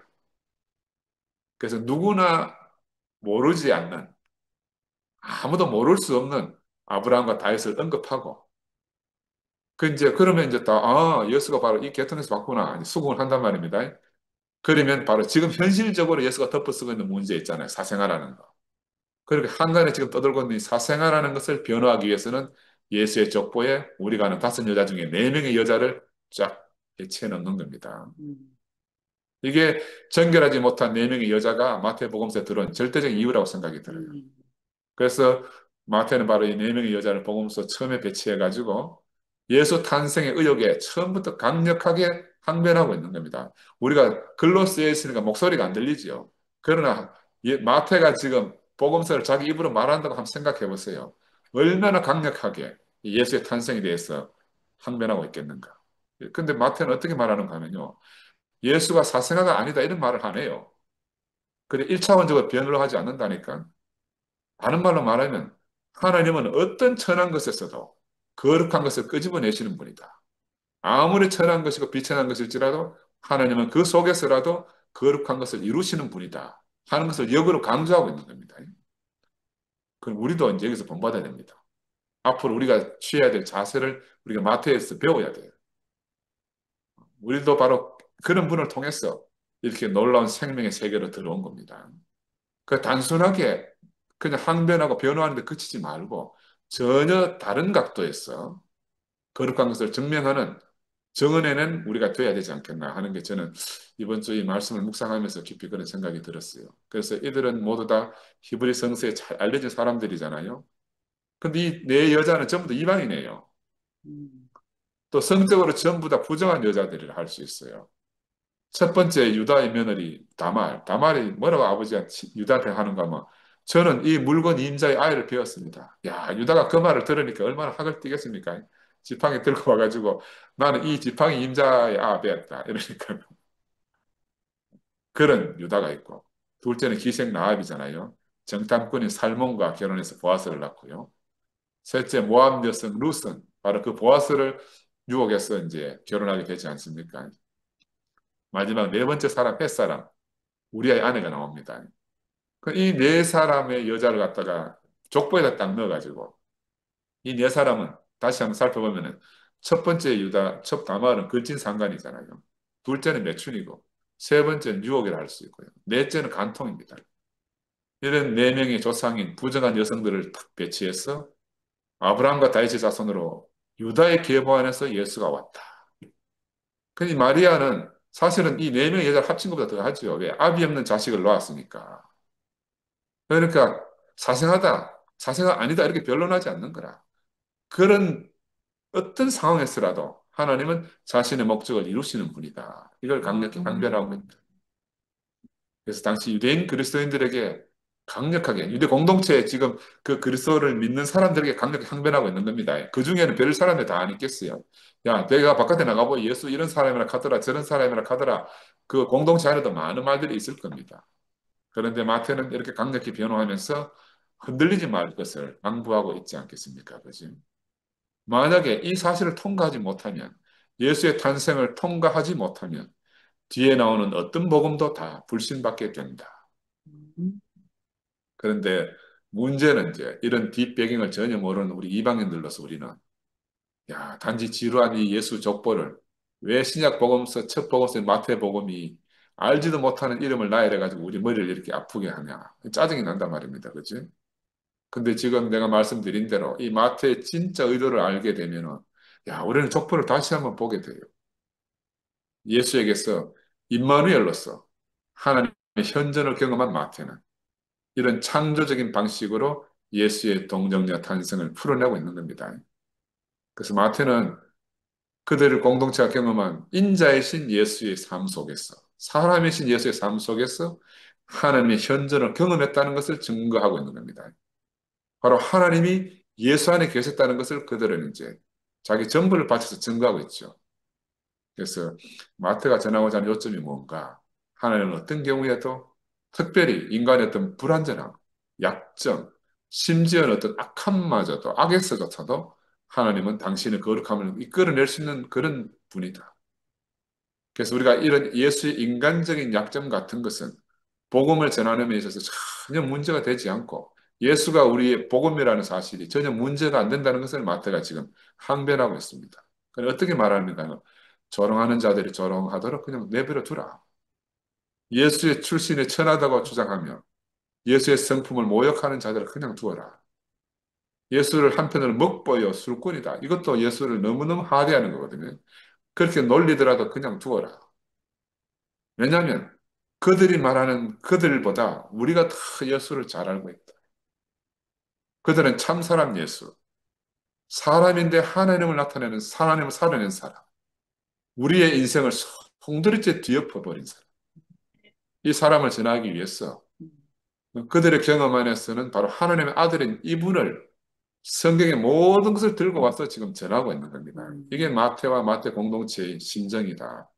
그래서 누구나 모르지 않는 아무도 모를 수 없는 아브라함과 다윗을 언급하고 그 이제 그러면 이제 예수가 바로 이 계통에서 왔구나 수긍을 한단 말입니다. 그러면 바로 지금 현실적으로 예수가 덮어쓰고 있는 문제 있잖아요. 사생활하는 거. 그렇게 한간에 지금 떠들고 있는 이 사생활하는 것을 변호하기 위해서는 예수의 족보에 우리가 아는 5여자 중에 4명의 여자를 쫙 배치해 놓는 겁니다. 음, 이게 정결하지 못한 4명의 여자가 마태복음서에 들어온 절대적인 이유라고 생각이 들어요. 음, 그래서 마태는 바로 이 4명의 여자를 복음서 처음에 배치해가지고 예수 탄생의 의혹에 처음부터 강력하게 항변하고 있는 겁니다. 우리가 글로 쓰여 있으니까 목소리가 안 들리지요. 그러나 마태가 지금 복음서를 자기 입으로 말한다고 한번 생각해 보세요. 얼마나 강력하게 예수의 탄생에 대해서 항변하고 있겠는가. 근데 마태는 어떻게 말하는가 하면요. 예수가 사생아가 아니다 이런 말을 하네요. 그래 1차원적으로 변호를 하지 않는다니까. 다른 말로 말하면 하나님은 어떤 천한 것에서도 거룩한 것을 끄집어내시는 분이다. 아무리 천한 것이고 비천한 것일지라도 하나님은 그 속에서라도 거룩한 것을 이루시는 분이다. 하는 것을 역으로 강조하고 있는 겁니다. 그럼 우리도 이제 여기서 본받아야 됩니다. 앞으로 우리가 취해야 될 자세를 우리가 마태에서 배워야 돼요. 우리도 바로 그런 분을 통해서 이렇게 놀라운 생명의 세계로 들어온 겁니다. 그 단순하게 그냥 항변하고 변호하는 데 그치지 말고 전혀 다른 각도에서 거룩한 것을 증명하는 정언에는 우리가 돼야 되지 않겠나 하는 게 저는 이번 주에 이 말씀을 묵상하면서 깊이 그런 생각이 들었어요. 그래서 이들은 모두 다 히브리 성서에 잘 알려진 사람들이잖아요. 근데 이 네 여자는 전부 다 이방인이에요. 음, 또 성적으로 전부 다 부정한 여자들이라 할 수 있어요. 첫 번째 유다의 며느리 다말이 뭐라고 아버지가 유다한테 하는가 하면 저는 이 물건 임자의 아이를 배웠습니다. 야 유다가 그 말을 들으니까 얼마나 학을 띠겠습니까? 지팡이 들고 와가지고 나는 이 지팡이 임자의 아 배웠다 이러니까 그런 유다가 있고 둘째는 기생 라합이잖아요. 정탐꾼인 살몬과 결혼해서 보아스를 낳고요. 셋째 모압 여성 룻은 바로 그 보아스를 유혹해서 이제 결혼하게 되지 않습니까? 마지막 네 번째 사람 햇사람 우리의 아내가 나옵니다. 이 네 사람의 여자를 갖다가 족보에다 딱 넣어가지고 이 네 사람은 다시 한번 살펴보면은 첫 번째 유다, 첫 다말은 근친상간이잖아요. 둘째는 매춘이고 세 번째는 유혹이라 할 수 있고요. 넷째는 간통입니다. 이런 네 명의 조상인 부정한 여성들을 탁 배치해서 아브라함과 다윗의 자손으로 유다의 계보 안에서 예수가 왔다. 그니 마리아는 사실은 이 네 명의 여자를 합친 것보다 더 하죠. 왜? 아비 없는 자식을 낳았으니까. 그러니까 사생하다, 사생아 아니다 이렇게 변론하지 않는 거라. 그런 어떤 상황에서라도 하나님은 자신의 목적을 이루시는 분이다. 이걸 강력히 강변하고 있다. 그래서 당시 유대인 그리스도인들에게 강력하게 유대 공동체에 지금 그 그리스도를 믿는 사람들에게 강력히 항변하고 있는 겁니다. 그 중에는 별 사람들 다 안 있겠어요. 야, 내가 바깥에 나가보 예수 이런 사람이라 카더라 저런 사람이라 카더라 그 공동체 안에도 많은 말들이 있을 겁니다. 그런데 마태는 이렇게 강력히 변호하면서 흔들리지 말 것을 당부하고 있지 않겠습니까? 그지? 만약에 이 사실을 통과하지 못하면 예수의 탄생을 통과하지 못하면 뒤에 나오는 어떤 복음도 다 불신받게 된다. 그런데 문제는 이제 이런 뒷배경을 전혀 모르는 우리 이방인들로서 우리는 야, 단지 지루한 이 예수 족보를 왜 신약 복음서 첫 복음서 마태 복음이 알지도 못하는 이름을 나열해 가지고 우리 머리를 이렇게 아프게 하냐. 짜증이 난단 말입니다. 그렇지? 근데 지금 내가 말씀드린 대로 이 마태의 진짜 의도를 알게 되면은 야, 우리는 족보를 다시 한번 보게 돼요. 예수에게서 임마누엘로서 하나님의 현존을 경험한 마태는 이런 창조적인 방식으로 예수의 동정녀 탄생을 풀어내고 있는 겁니다. 그래서 마태는 그들을 공동체가 경험한 인자이신 예수의 삶 속에서 사람이신 예수의 삶 속에서 하나님의 현존을 경험했다는 것을 증거하고 있는 겁니다. 바로 하나님이 예수 안에 계셨다는 것을 그들은 이제 자기 전부를 바쳐서 증거하고 있죠. 그래서 마태가 전하고자 하는 요점이 뭔가? 하나님은 어떤 경우에도 특별히 인간의 어떤 불완전함, 약점, 심지어는 어떤 악함마저도, 악에서조차도 하나님은 당신의 거룩함을 이끌어낼 수 있는 그런 분이다. 그래서 우리가 이런 예수의 인간적인 약점 같은 것은 복음을 전하는 데 있어서 전혀 문제가 되지 않고 예수가 우리의 복음이라는 사실이 전혀 문제가 안 된다는 것을 마태가 지금 항변하고 있습니다. 그럼 어떻게 말하는가? 조롱하는 자들이 조롱하도록 그냥 내버려 두라. 예수의 출신이 천하다고 주장하며 예수의 성품을 모욕하는 자들을 그냥 두어라. 예수를 한편으로 먹보여 술꾼이다. 이것도 예수를 너무너무 하대하는 거거든요. 그렇게 놀리더라도 그냥 두어라. 왜냐하면 그들이 말하는 그들보다 우리가 더 예수를 잘 알고 있다. 그들은 참 사람 예수, 사람인데 하나님을 나타내는 하나님을 살아낸 사람, 우리의 인생을 송두리째 뒤엎어버린 사람. 이 사람을 전하기 위해서 그들의 경험 안에서는 바로 하나님의 아들인 이분을 성경의 모든 것을 들고 와서 지금 전하고 있는 겁니다. 이게 마태와 마태 공동체의 심정이다.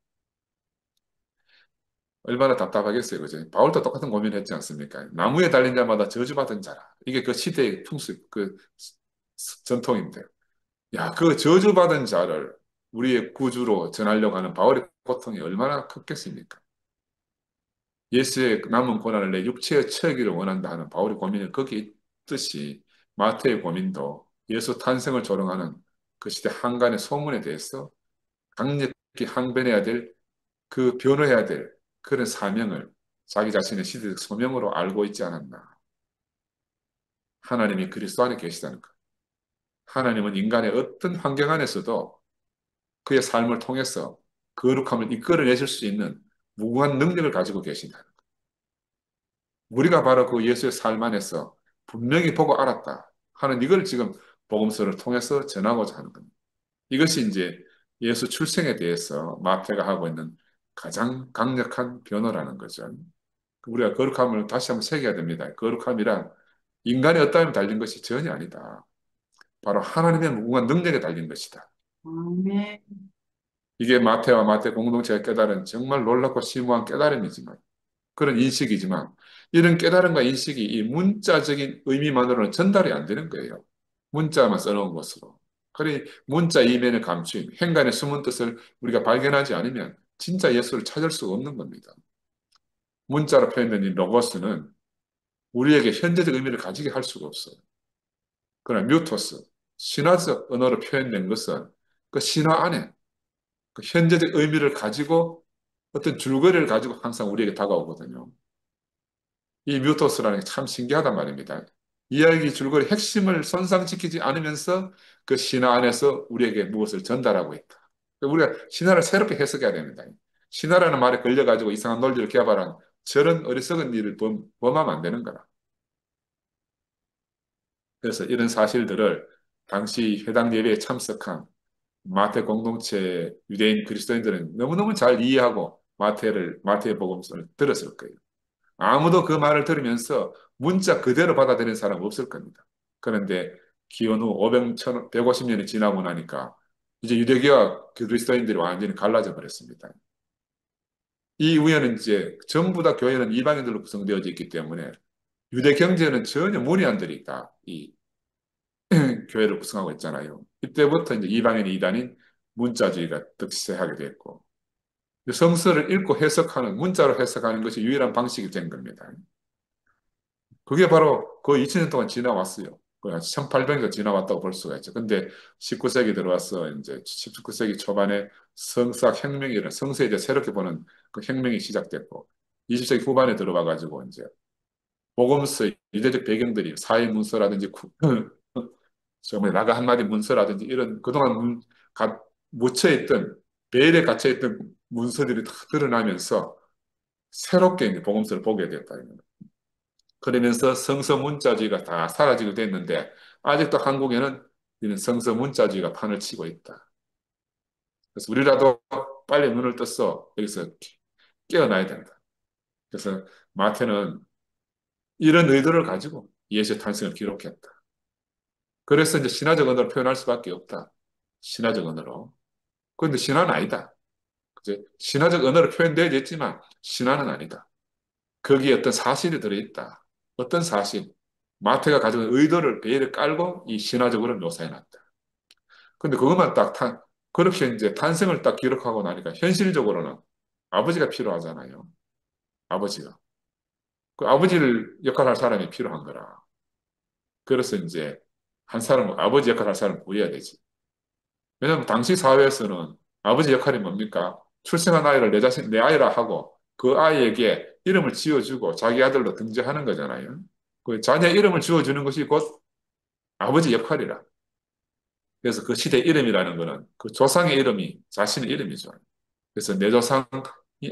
얼마나 답답하겠어요, 그죠? 바울도 똑같은 고민을 했지 않습니까? 나무에 달린 자마다 저주받은 자라. 이게 그 시대의 풍습, 그 전통인데. 야, 그 저주받은 자를 우리의 구주로 전하려고 하는 바울의 고통이 얼마나 컸겠습니까? 예수의 남은 고난을 내 육체에 처하기를 원한다 하는 바울의 고민이 거기 있듯이 마태의 고민도 예수 탄생을 조롱하는 그 시대 한간의 소문에 대해서 강력히 항변해야 될 그 변호해야 될 그런 사명을 자기 자신의 시대적 소명으로 알고 있지 않았나. 하나님이 그리스도 안에 계시다는 것. 하나님은 인간의 어떤 환경 안에서도 그의 삶을 통해서 거룩함을 이끌어내실 수 있는 무궁한 능력을 가지고 계신다. 우리가 바로 그 예수의 삶 안에서 분명히 보고 알았다 하는 이걸 지금 복음서를 통해서 전하고자 하는 겁니다. 이것이 이제 예수 출생에 대해서 마태가 하고 있는 가장 강력한 변호라는 거죠. 우리가 거룩함을 다시 한번 새겨야 됩니다. 거룩함이란 인간의 어떠함에 달린 것이 전혀 아니다. 바로 하나님의 무궁한 능력에 달린 것이다. 아멘. 이게 마태와 마태 공동체가 깨달은 정말 놀랍고 심오한 깨달음이지만 그런 인식이지만 이런 깨달음과 인식이 이 문자적인 의미만으로는 전달이 안 되는 거예요. 문자만 써놓은 것으로. 그래 문자 이면에 감추인 행간의 숨은 뜻을 우리가 발견하지 않으면 진짜 예수를 찾을 수가 없는 겁니다. 문자로 표현된 이 로고스는 우리에게 현재적 의미를 가지게 할 수가 없어요. 그러나 뮤토스, 신화적 언어로 표현된 것은 그 신화 안에 그 현재적 의미를 가지고 어떤 줄거리를 가지고 항상 우리에게 다가오거든요. 이 뮤토스라는 게 참 신기하단 말입니다. 이야기 줄거리 핵심을 손상시키지 않으면서 그 신화 안에서 우리에게 무엇을 전달하고 있다. 우리가 신화를 새롭게 해석해야 됩니다. 신화라는 말에 걸려가지고 이상한 논리를 개발한 저런 어리석은 일을 범하면 안 되는 거라. 그래서 이런 사실들을 당시 회당 예배에 참석한 마태 공동체 유대인 그리스도인들은 너무너무 잘 이해하고 마태의 복음서를 들었을 거예요. 아무도 그 말을 들으면서 문자 그대로 받아들이는 사람 없을 겁니다. 그런데 기원 후 500, 150년이 지나고 나니까 이제 유대교와 그리스도인들이 완전히 갈라져 버렸습니다. 이 우연은 이제 전부 다 교회는 이방인들로 구성되어져 있기 때문에 유대 경제는 전혀 문외한들이 있다. 이 교회를 구성하고 있잖아요. 이때부터 이제 이방인의 이단인 문자주의가 득세하게 됐고 성서를 읽고 해석하는 문자로 해석하는 것이 유일한 방식이 된 겁니다. 그게 바로 거의 2000년 동안 지나왔어요. 거의 1800년 지나왔다고 볼 수가 있죠. 근데 19세기 들어와서 이제 19세기 초반에 성사학 혁명이라는 성서에 대해 새롭게 보는 그 혁명이 시작됐고 20세기 후반에 들어와 가지고 이제 복음서의 유대적 배경들이 사회 문서라든지 정말 나가 한마디 문서라든지 이런 그동안 묻혀있던 베일에 갇혀있던 문서들이 다 드러나면서 새롭게 이제 복음서를 보게 됐다. 그러면서 성서 문자주의가 다 사라지게 됐는데 아직도 한국에는 이런 성서 문자주의가 판을 치고 있다. 그래서 우리라도 빨리 눈을 떠서 여기서 깨어나야 된다. 그래서 마태는 이런 의도를 가지고 예수의 탄생을 기록했다. 그래서 이제 신화적 언어로 표현할 수밖에 없다. 신화적 언어로. 그런데 신화는 아니다. 그죠? 신화적 언어로 표현되어 있지만 신화는 아니다. 거기에 어떤 사실이 들어있다. 어떤 사실? 마태가 가지고 있는 의도를 베일에 깔고 이 신화적으로 묘사해놨다. 근데 그것만 그렇게 이제 탄생을 딱 기록하고 나니까 현실적으로는 아버지가 필요하잖아요. 아버지가. 그 아버지를 역할할 사람이 필요한 거라. 그래서 이제 한 사람, 아버지 역할할 사람을 구해야 되지. 왜냐하면 당시 사회에서는 아버지 역할이 뭡니까? 출생한 아이를 내 아이라 하고 그 아이에게 이름을 지어주고 자기 아들로 등재하는 거잖아요. 그 자녀의 이름을 지어주는 것이 곧 아버지 역할이라. 그래서 그 시대 이름이라는 거는 그 조상의 이름이 자신의 이름이죠. 그래서 내 조상이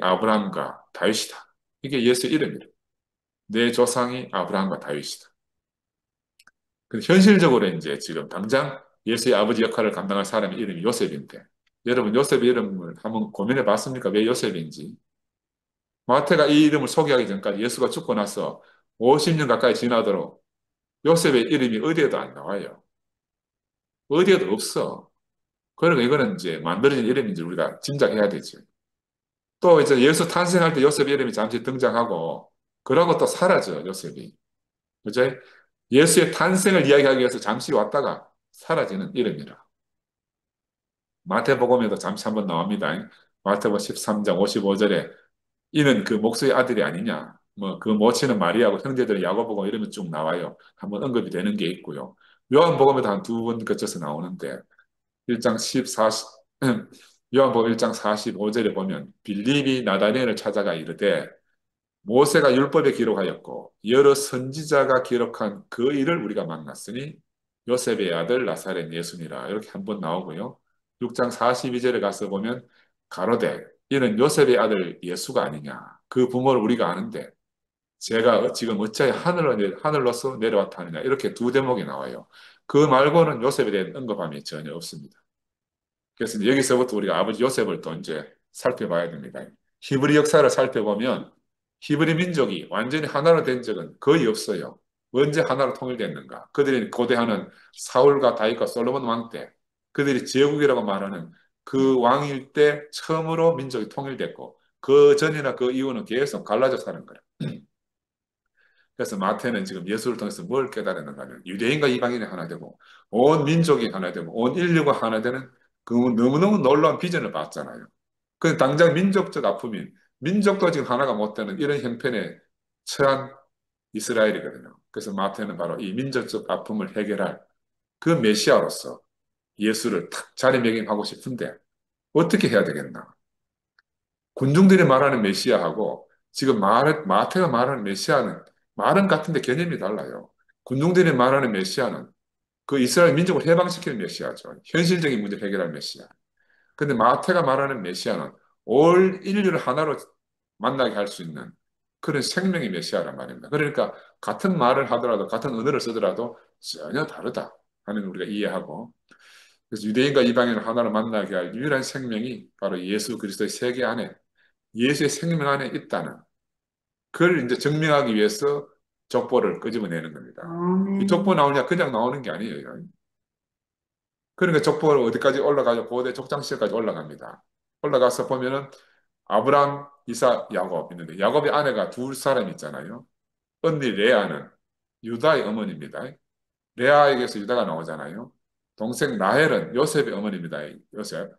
아브라함과 다윗이다. 이게 예수의 이름이래. 내 조상이 아브라함과 다윗이다. 근데 현실적으로 이제 지금 당장 예수의 아버지 역할을 감당할 사람의 이름이 요셉인데, 여러분 요셉의 이름을 한번 고민해 봤습니까? 왜 요셉인지. 마태가 이 이름을 소개하기 전까지 예수가 죽고 나서 50년 가까이 지나도록 요셉의 이름이 어디에도 안 나와요. 어디에도 없어. 그러니까 이거는 이제 만들어진 이름인지 우리가 짐작해야 되죠. 또 이제 예수 탄생할 때 요셉 이름이 잠시 등장하고, 그러고 또 사라져, 요셉이. 그죠? 예수의 탄생을 이야기하기 위해서 잠시 왔다가 사라지는 이름이라. 마태복음에도 잠시 한번 나옵니다. 마태복음 13장 55절에 이는 그 목수의 아들이 아니냐. 뭐 그 모친은 마리아고 형제들은 야고보고 이러면 쭉 나와요. 한번 언급이 되는 게 있고요. 요한복음에도 한 두 번 거쳐서 나오는데 1장 14, 요한복음 1장 45절에 보면 빌립이 나다니엘을 찾아가 이르되 모세가 율법에 기록하였고 여러 선지자가 기록한 그 일을 우리가 만났으니 요셉의 아들 나사렛 예수니라 이렇게 한 번 나오고요. 6장 42절에 가서 보면 가로되 이는 요셉의 아들 예수가 아니냐. 그 부모를 우리가 아는데 제가 지금 어찌하여 하늘로서 내려왔다 하느냐. 이렇게 두 대목이 나와요. 그 말고는 요셉에 대한 언급함이 전혀 없습니다. 그래서 여기서부터 우리가 아버지 요셉을 또 이제 살펴봐야 됩니다. 히브리 역사를 살펴보면 히브리 민족이 완전히 하나로 된 적은 거의 없어요. 언제 하나로 통일됐는가? 그들이 고대하는 사울과 다윗과 솔로몬 왕 때, 그들이 제국이라고 말하는 그 왕일 때 처음으로 민족이 통일됐고, 그 전이나 그 이후는 계속 갈라져 사는 거예요. 그래서 마태는 지금 예수를 통해서 뭘 깨달았는가 하면 유대인과 이방인이 하나 되고 온 민족이 하나 되고 온 인류가 하나 되는 그 너무너무 놀라운 비전을 봤잖아요. 그 당장 민족적 아픔인 민족도 지금 하나가 못 되는 이런 형편에 처한 이스라엘이거든요. 그래서 마태는 바로 이 민족적 아픔을 해결할 그 메시아로서 예수를 탁 자리매김하고 싶은데 어떻게 해야 되겠나? 군중들이 말하는 메시아하고 지금 마태가 말하는 메시아는 말은 같은데 개념이 달라요. 군중들이 말하는 메시아는 그 이스라엘 민족을 해방시키는 메시아죠. 현실적인 문제를 해결할 메시아. 근데 마태가 말하는 메시아는 올 인류를 하나로 만나게 할 수 있는 그런 생명의 메시아란 말입니다. 그러니까 같은 말을 하더라도 같은 언어를 쓰더라도 전혀 다르다 하는 걸 우리가 이해하고 그래서 유대인과 이방인을 하나로 만나게 할 유일한 생명이 바로 예수 그리스도의 세계 안에 예수의 생명 안에 있다는 그걸 이제 증명하기 위해서 족보를 끄집어내는 겁니다. 이 족보 아멘. 나오냐 그냥 나오는 게 아니에요. 그러니까 족보가 어디까지 올라가죠? 고대 족장시까지 올라갑니다. 올라가서 보면은 아브람, 이삭, 야곱 있는데 야곱의 아내가 두 사람 있잖아요. 언니 레아는 유다의 어머니입니다. 레아에게서 유다가 나오잖아요. 동생 라헬은 요셉의 어머니입니다. 요셉.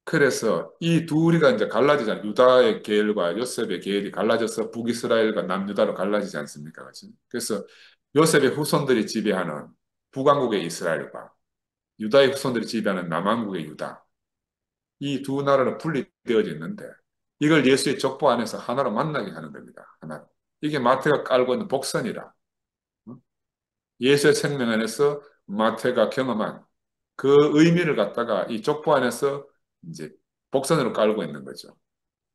그래서 이 둘이가 이제 갈라지잖아요. 유다의 계열과 요셉의 계열이 갈라져서 북이스라엘과 남유다로 갈라지지 않습니까? 그렇죠? 그래서 요셉의 후손들이 지배하는 북왕국의 이스라엘과 유다의 후손들이 지배하는 남왕국의 유다. 이 두 나라는 분리되어져 있는데 이걸 예수의 족보 안에서 하나로 만나게 하는 겁니다. 하나로. 이게 마태가 깔고 있는 복선이라. 예수의 생명 안에서 마태가 경험한 그 의미를 갖다가 이 족보 안에서 이제 복선으로 깔고 있는 거죠.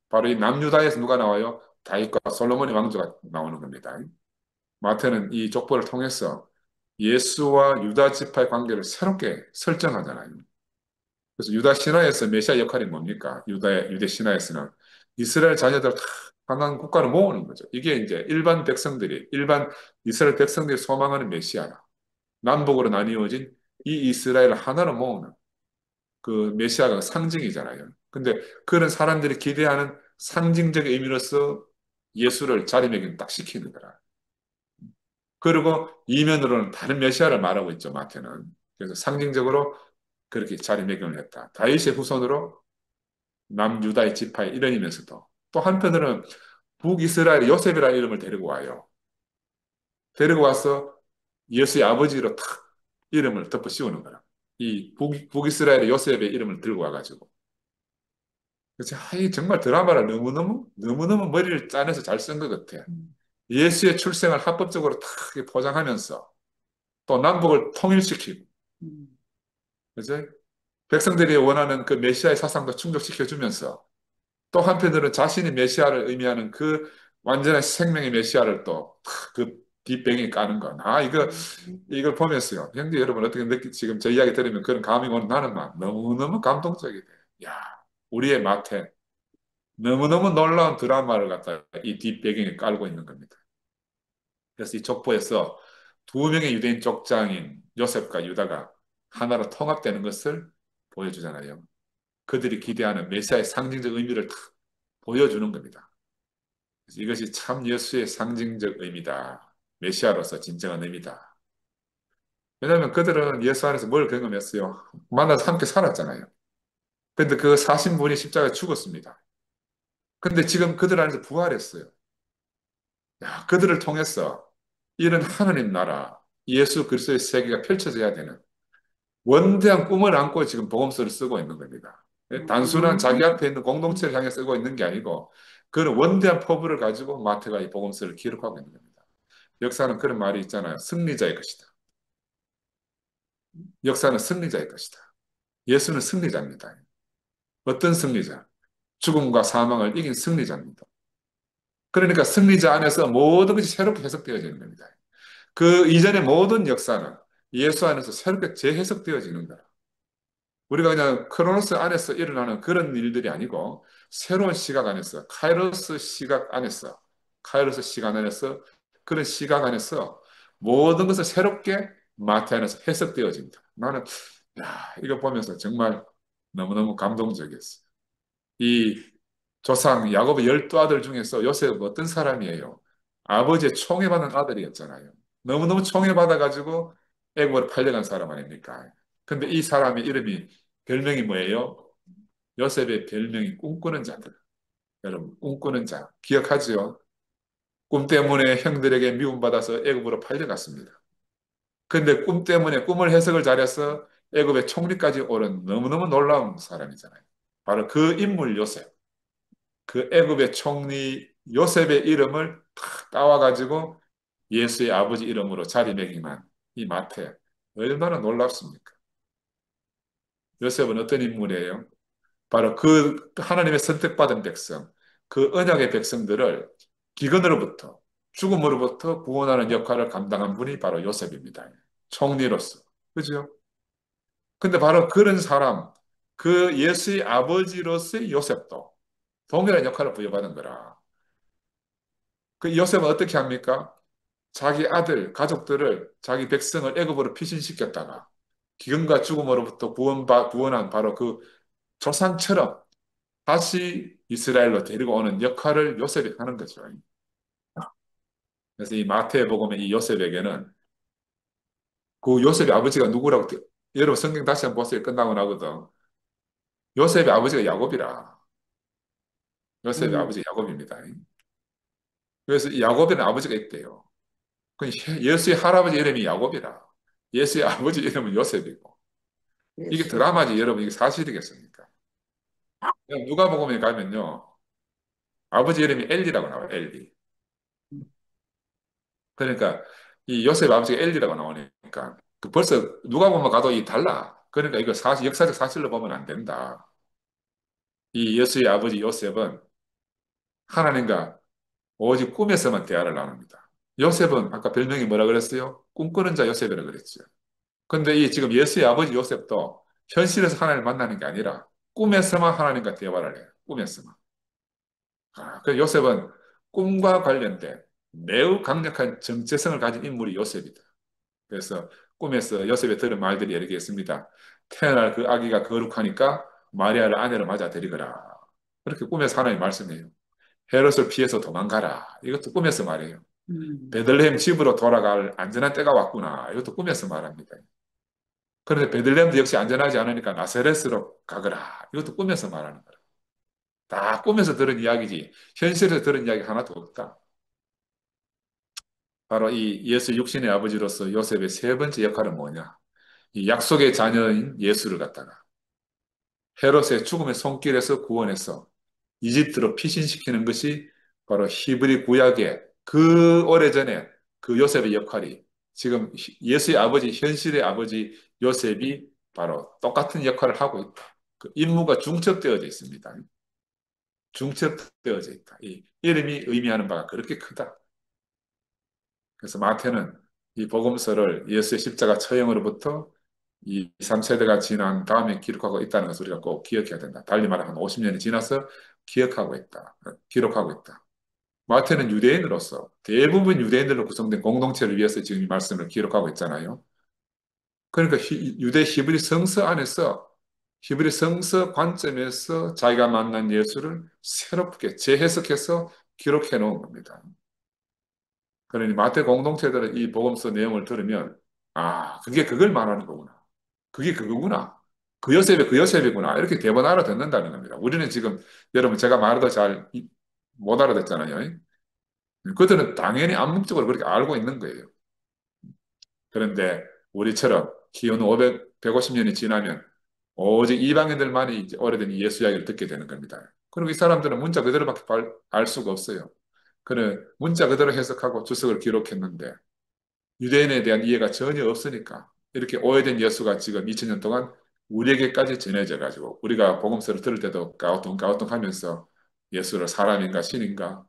바로 이 남유다에서 누가 나와요? 다윗과 솔로몬의 왕조가 나오는 겁니다. 마태는 이 족보를 통해서 예수와 유다 지파의 관계를 새롭게 설정하잖아요. 그래서 유다 신화에서 메시아 역할이 뭡니까? 유대 신화에서는 이스라엘 자녀들 다 하나님 국가를 모으는 거죠. 이게 이제 일반 이스라엘 백성들이 소망하는 메시아라. 남북으로 나뉘어진 이 이스라엘을 하나로 모으는 그 메시아가 상징이잖아요. 근데 그런 사람들이 기대하는 상징적 의미로서 예수를 자리매김 딱 시키는 거라. 그리고 이면으로는 다른 메시아를 말하고 있죠, 마태는. 그래서 상징적으로 그렇게 자리매김을 했다. 다윗의 후손으로 남유다의 지파의 일원이면서도 또 한편으로는 북이스라엘 요셉이라는 이름을 데리고 와요. 데리고 와서 예수의 아버지로 탁 이름을 덮어 씌우는 거야. 이 북이스라엘의 요셉의 이름을 들고 와가지고. 그래서 이 정말 드라마를 너무너무 머리를 짜내서 잘 쓴 것 같아. 예수의 출생을 합법적으로 탁 포장하면서 또 남북을 통일시키고, 음, 그죠? 백성들이 원하는 그 메시아의 사상도 충족시켜주면서 또 한편으로는 자신이 메시아를 의미하는 그 완전한 생명의 메시아를 또 그 뒷배경에 까는 건. 이걸 보면서요. 형제 여러분 어떻게 지금 제 이야기 들으면 그런 감이 오는 나는 막 너무너무 감동적이 돼. 야, 우리의 마태. 너무너무 놀라운 드라마를 갖다 이 뒷배경에 깔고 있는 겁니다. 그래서 이 족보에서 두 명의 유대인 족장인 요셉과 유다가 하나로 통합되는 것을 보여주잖아요. 그들이 기대하는 메시아의 상징적 의미를 탁 보여주는 겁니다. 그래서 이것이 참 예수의 상징적 의미다. 메시아로서 진정한 의미다. 왜냐하면 그들은 예수 안에서 뭘 경험했어요? 만나서 함께 살았잖아요. 근데 그 사신 분이 십자가에 죽었습니다. 근데 지금 그들 안에서 부활했어요. 야, 그들을 통해서 이런 하느님 나라, 예수 그리스도의 세계가 펼쳐져야 되는 원대한 꿈을 안고 지금 복음서를 쓰고 있는 겁니다. 단순한 자기 앞에 있는 공동체를 향해 쓰고 있는 게 아니고 그런 원대한 포부를 가지고 마태가 이 복음서를 기록하고 있는 겁니다. 역사는 그런 말이 있잖아요. 승리자의 것이다. 역사는 승리자의 것이다. 예수는 승리자입니다. 어떤 승리자? 죽음과 사망을 이긴 승리자입니다. 그러니까 승리자 안에서 모든 것이 새롭게 해석되어지는 겁니다. 그 이전의 모든 역사는 예수 안에서 새롭게 재해석되어지는 거야. 우리가 그냥 크로노스 안에서 일어나는 그런 일들이 아니고 새로운 시각 안에서 카이로스 시간 안에서 그런 시각 안에서 모든 것을 새롭게 마태 안에서 해석되어집니다. 나는 이거 보면서 정말 너무너무 감동적이었어요. 이 조상 야곱의 12아들 중에서 요셉은 어떤 사람이에요? 아버지의 총애받는 아들이었잖아요. 너무너무 총애받아가지고 애국으로 팔려간 사람 아닙니까? 근데 이 사람의 이름이 별명이 뭐예요? 요셉의 별명이 꿈꾸는 자들. 여러분, 꿈꾸는 자, 기억하지요? 꿈 때문에 형들에게 미움받아서 애굽으로 팔려갔습니다. 근데 꿈 때문에 꿈을 해석을 잘해서 애굽의 총리까지 오른 너무너무 놀라운 사람이잖아요. 바로 그 인물 요셉. 그 애굽의 총리 요셉의 이름을 탁 따와가지고 예수의 아버지 이름으로 자리매김한 이 마태. 얼마나 놀랍습니까? 요셉은 어떤 인물이에요? 바로 그 하나님의 선택받은 백성, 그 언약의 백성들을 기근으로부터, 죽음으로부터 구원하는 역할을 감당한 분이 바로 요셉입니다. 총리로서. 그죠? 근데 바로 그런 사람, 그 예수의 아버지로서의 요셉도 동일한 역할을 부여받은 거라. 그 요셉은 어떻게 합니까? 자기 아들, 가족들을, 자기 백성을 애굽으로 피신시켰다가 기근과 죽음으로부터 구원한 바로 그 조상처럼 다시 이스라엘로 데리고 오는 역할을 요셉이 하는 거죠. 그래서 이 마태복음의 이 요셉에게는 그 요셉의 아버지가 누구라고 여러분 성경 다시 한번 보세요. 끝나고 나거든. 요셉의 아버지가 야곱이라. 요셉의 음, 아버지가 야곱입니다. 그래서 이 야곱에는 아버지가 있대요. 그 예수의 할아버지 이름이 야곱이라. 예수의 아버지 이름은 요셉이고. 이게 예수. 드라마지 여러분 이게 사실이겠습니까? 누가복음에 가면요. 아버지 이름이 엘리라고 나와요. 엘리. 그러니까 이 요셉 아버지가 엘리라고 나오니까 그 벌써 누가 보면 가도 이 달라. 그러니까 이거 사실 역사적 사실로 보면 안 된다. 이 예수의 아버지 요셉은 하나님과 오직 꿈에서만 대화를 나눕니다. 요셉은 아까 별명이 뭐라 그랬어요? 꿈꾸는 자 요셉이라고 그랬죠. 근데 이 지금 예수의 아버지 요셉도 현실에서 하나님을 만나는 게 아니라 꿈에서만 하나님과 대화를 해요. 꿈에서만. 그 요셉은 꿈과 관련된 매우 강력한 정체성을 가진 인물이 요셉이다. 그래서 꿈에서 요셉이 들은 말들이 여러 개 있습니다. 태어날 그 아기가 거룩하니까 마리아를 아내로 맞아 들이거라. 그렇게 꿈에서 하나님 말씀해요. 헤롯을 피해서 도망가라. 이것도 꿈에서 말해요. 음, 베들레헴 집으로 돌아갈 안전한 때가 왔구나. 이것도 꿈에서 말합니다. 그런데 베들레헴도 역시 안전하지 않으니까 나사렛으로 가거라. 이것도 꿈에서 말하는 거라. 다 꿈에서 들은 이야기지. 현실에서 들은 이야기 하나도 없다. 바로 이 예수 육신의 아버지로서 요셉의 세 번째 역할은 뭐냐? 이 약속의 자녀인 예수를 갖다가 헤롯의 죽음의 손길에서 구원해서 이집트로 피신시키는 것이 바로 히브리 구약의 그 오래전에 그 요셉의 역할이 지금 예수의 아버지, 현실의 아버지 요셉이 바로 똑같은 역할을 하고 있다. 그 임무가 중첩되어져 있습니다. 중첩되어져 있다. 이 이름이 의미하는 바가 그렇게 크다. 그래서 마태는 이 복음서를 예수의 십자가 처형으로부터 이 3세대가 지난 다음에 기록하고 있다는 것을 우리가 꼭 기억해야 된다. 달리 말하면 50년이 지나서 기억하고 있다. 기록하고 있다. 마태는 유대인으로서 대부분 유대인들로 구성된 공동체를 위해서 지금 이 말씀을 기록하고 있잖아요. 그러니까 유대 히브리 성서 안에서 히브리 성서 관점에서 자기가 만난 예수를 새롭게 재해석해서 기록해 놓은 겁니다. 그러니 마태 공동체들은 이 복음서 내용을 들으면 아, 그게 그걸 말하는 거구나. 그게 그거구나. 그 요셉이 그 요셉이구나. 이렇게 대번 알아듣는다는 겁니다. 우리는 지금 여러분 제가 말해도 잘 못 알아듣잖아요. 그들은 당연히 암묵적으로 그렇게 알고 있는 거예요. 그런데 우리처럼 기원 500, 150년이 지나면 오직 이방인들만이 이제 오래된 이 예수 이야기를 듣게 되는 겁니다. 그리고 이 사람들은 문자 그대로밖에 알 수가 없어요. 그는 문자 그대로 해석하고 주석을 기록했는데 유대인에 대한 이해가 전혀 없으니까 이렇게 오해된 예수가 지금 2000년 동안 우리에게까지 전해져 가지고 우리가 복음서를 들을 때도 까우뚱까우뚱하면서 예수를 사람인가 신인가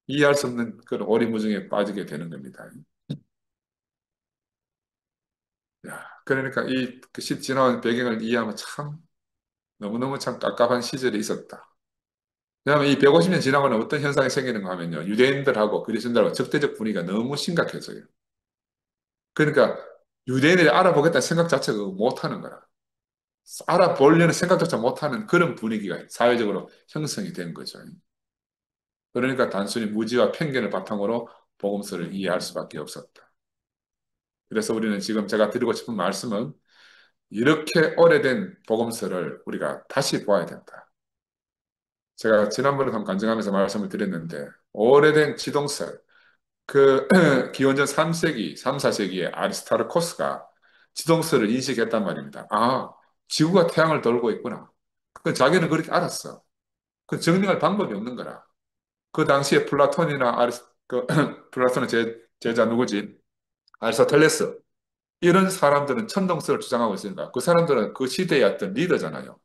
이해할 수 없는 그런 오리무중에 빠지게 되는 겁니다. 야, 그러니까 이그 지나온 배경을 이해하면 참 너무너무 참 깝깝한 시절이 있었다. 왜냐하면 이 150년 지나고는 어떤 현상이 생기는가 하면요. 유대인들하고 그리스도인들하고 적대적 분위기가 너무 심각해져요. 그러니까 유대인들이 알아보겠다는 생각 자체가 못하는 거라. 알아보려는 생각조차 못하는 그런 분위기가 사회적으로 형성이 된 거죠. 그러니까 단순히 무지와 편견을 바탕으로 복음서를 이해할 수밖에 없었다. 그래서 우리는 지금 제가 드리고 싶은 말씀은 이렇게 오래된 복음서를 우리가 다시 보아야 된다. 제가 지난번에 한번 간증하면서 말씀을 드렸는데, 오래된 지동설, 그 기원전 3세기, 3, 4세기에 아리스타르코스가 지동설을 인식했단 말입니다. 아, 지구가 태양을 돌고 있구나. 그 자기는 그렇게 알았어. 그 증명할 방법이 없는 거라. 그 당시에 플라톤이나 플라톤의 제자 누구지? 아리스토텔레스. 이런 사람들은 천동설을 주장하고 있으니까 그 사람들은 그 시대의 어떤 리더잖아요.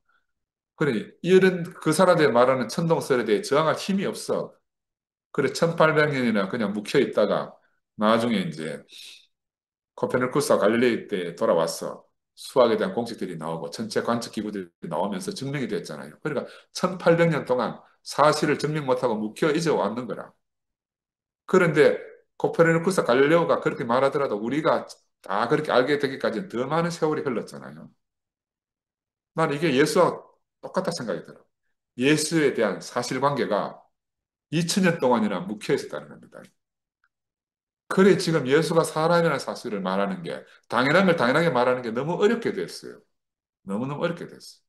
그래, 이런 그 사람들이 말하는 천동설에 대해 저항할 힘이 없어. 그래, 1800년이나 그냥 묵혀 있다가 나중에 이제 코페르쿠스와 갈릴레이 때 돌아왔어. 수학에 대한 공식들이 나오고 천체 관측 기구들이 나오면서 증명이 됐잖아요. 그러니까 1800년 동안 사실을 증명 못하고 묵혀 잊어 왔는 거라. 그런데 코페르니쿠스 갈릴레오가 그렇게 말하더라도 우리가 다 그렇게 알게 되기까지는 더 많은 세월이 흘렀잖아요. 나는 이게 예수와 똑같다 생각이 들어. 예수에 대한 사실관계가 2000년 동안이나 묵혀 있었다는 겁니다. 그래 지금 예수가 사람이라는 사실을 말하는 게 당연한 걸 당연하게 말하는 게 너무 어렵게 됐어요. 너무너무 어렵게 됐어요.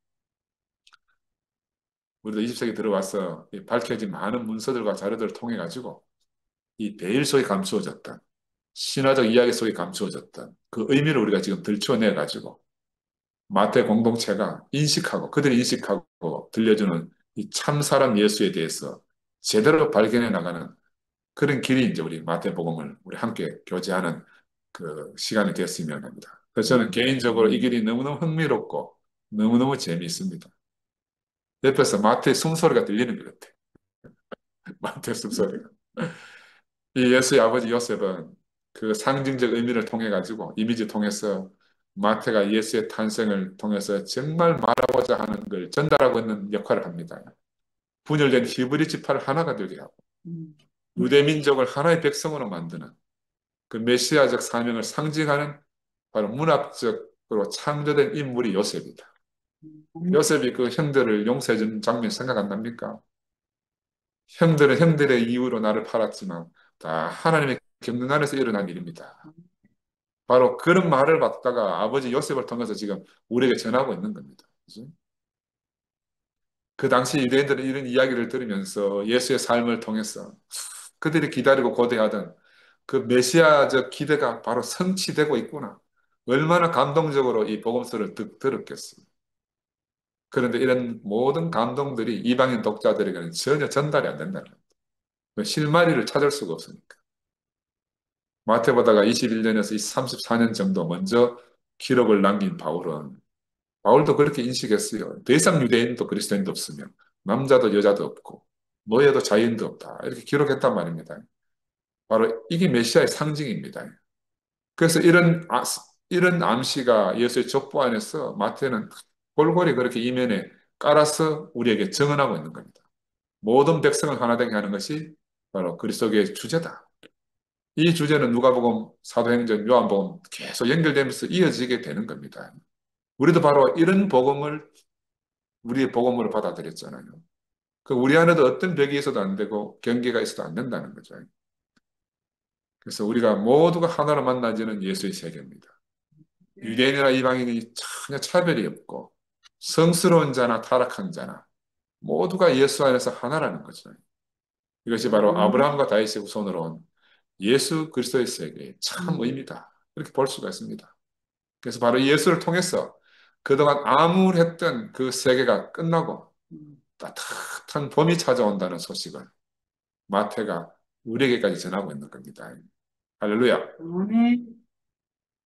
우리도 20세기 들어와서 이 밝혀진 많은 문서들과 자료들을 통해 가지고 이 베일 속에 감추어졌던 신화적 이야기 속에 감추어졌던 그 의미를 우리가 지금 들춰내 가지고 마태 공동체가 인식하고 그들이 인식하고 들려주는 이 참사람 예수에 대해서 제대로 발견해 나가는 그런 길이 이제 우리 마태복음을 우리 함께 교제하는 그 시간이 됐으면 합니다. 그래서 저는 개인적으로 이 길이 너무너무 흥미롭고 너무너무 재미있습니다. 옆에서 마태의 숨소리가 들리는 것 같아요. 마태의 숨소리가. 이 예수의 아버지 요셉은 그 상징적 의미를 통해 가지고 이미지 통해서 마태가 예수의 탄생을 통해서 정말 말하고자 하는 걸 전달하고 있는 역할을 합니다. 분열된 히브리 지파를 하나가 되게 하고 유대 민족을 하나의 백성으로 만드는 그 메시아적 사명을 상징하는 바로 문학적으로 창조된 인물이 요셉이다. 요셉이 그 형들을 용서해 준 장면 생각 안 납니까? 형들은 형들의 이유로 나를 팔았지만 다 하나님의 경륜 안에서 일어난 일입니다. 바로 그런 말을 받다가 아버지 요셉을 통해서 지금 우리에게 전하고 있는 겁니다. 그죠? 그 당시 유대인들은 이런 이야기를 들으면서 예수의 삶을 통해서 그들이 기다리고 고대하던 그 메시아적 기대가 바로 성취되고 있구나. 얼마나 감동적으로 이 복음서를 들었겠어요. 그런데 이런 모든 감동들이 이방인 독자들에게는 전혀 전달이 안 된다는 거예요. 실마리를 찾을 수가 없으니까. 마태보다가 21년에서 34년 정도 먼저 기록을 남긴 바울도 그렇게 인식했어요. 더 이상 유대인도 그리스도인도 없으며 남자도 여자도 없고 노예도 자유인도 없다. 이렇게 기록했단 말입니다. 바로 이게 메시아의 상징입니다. 그래서 이런 암시가 예수의 족보 안에서 마태는 골고루 그렇게 이면에 깔아서 우리에게 증언하고 있는 겁니다. 모든 백성을 하나 되게 하는 것이 바로 그리스도의 주제다. 이 주제는 누가복음, 사도행전, 요한복음 계속 연결되면서 이어지게 되는 겁니다. 우리도 바로 이런 복음을 우리의 복음으로 받아들였잖아요. 그 우리 안에도 어떤 벽이 있어도 안 되고 경계가 있어도 안 된다는 거죠. 그래서 우리가 모두가 하나로 만나지는 예수의 세계입니다. 유대인이나 이방인이 전혀 차별이 없고 성스러운 자나 타락한 자나 모두가 예수 안에서 하나라는 거죠. 이것이 바로 아브라함과 다윗의 후손으로 온 예수 그리스도의 세계의 참 의미다. 이렇게 볼 수가 있습니다. 그래서 바로 예수를 통해서 그동안 암울했던 그 세계가 끝나고 따뜻한 봄이 찾아온다는 소식을 마태가 우리에게까지 전하고 있는 겁니다. 할렐루야.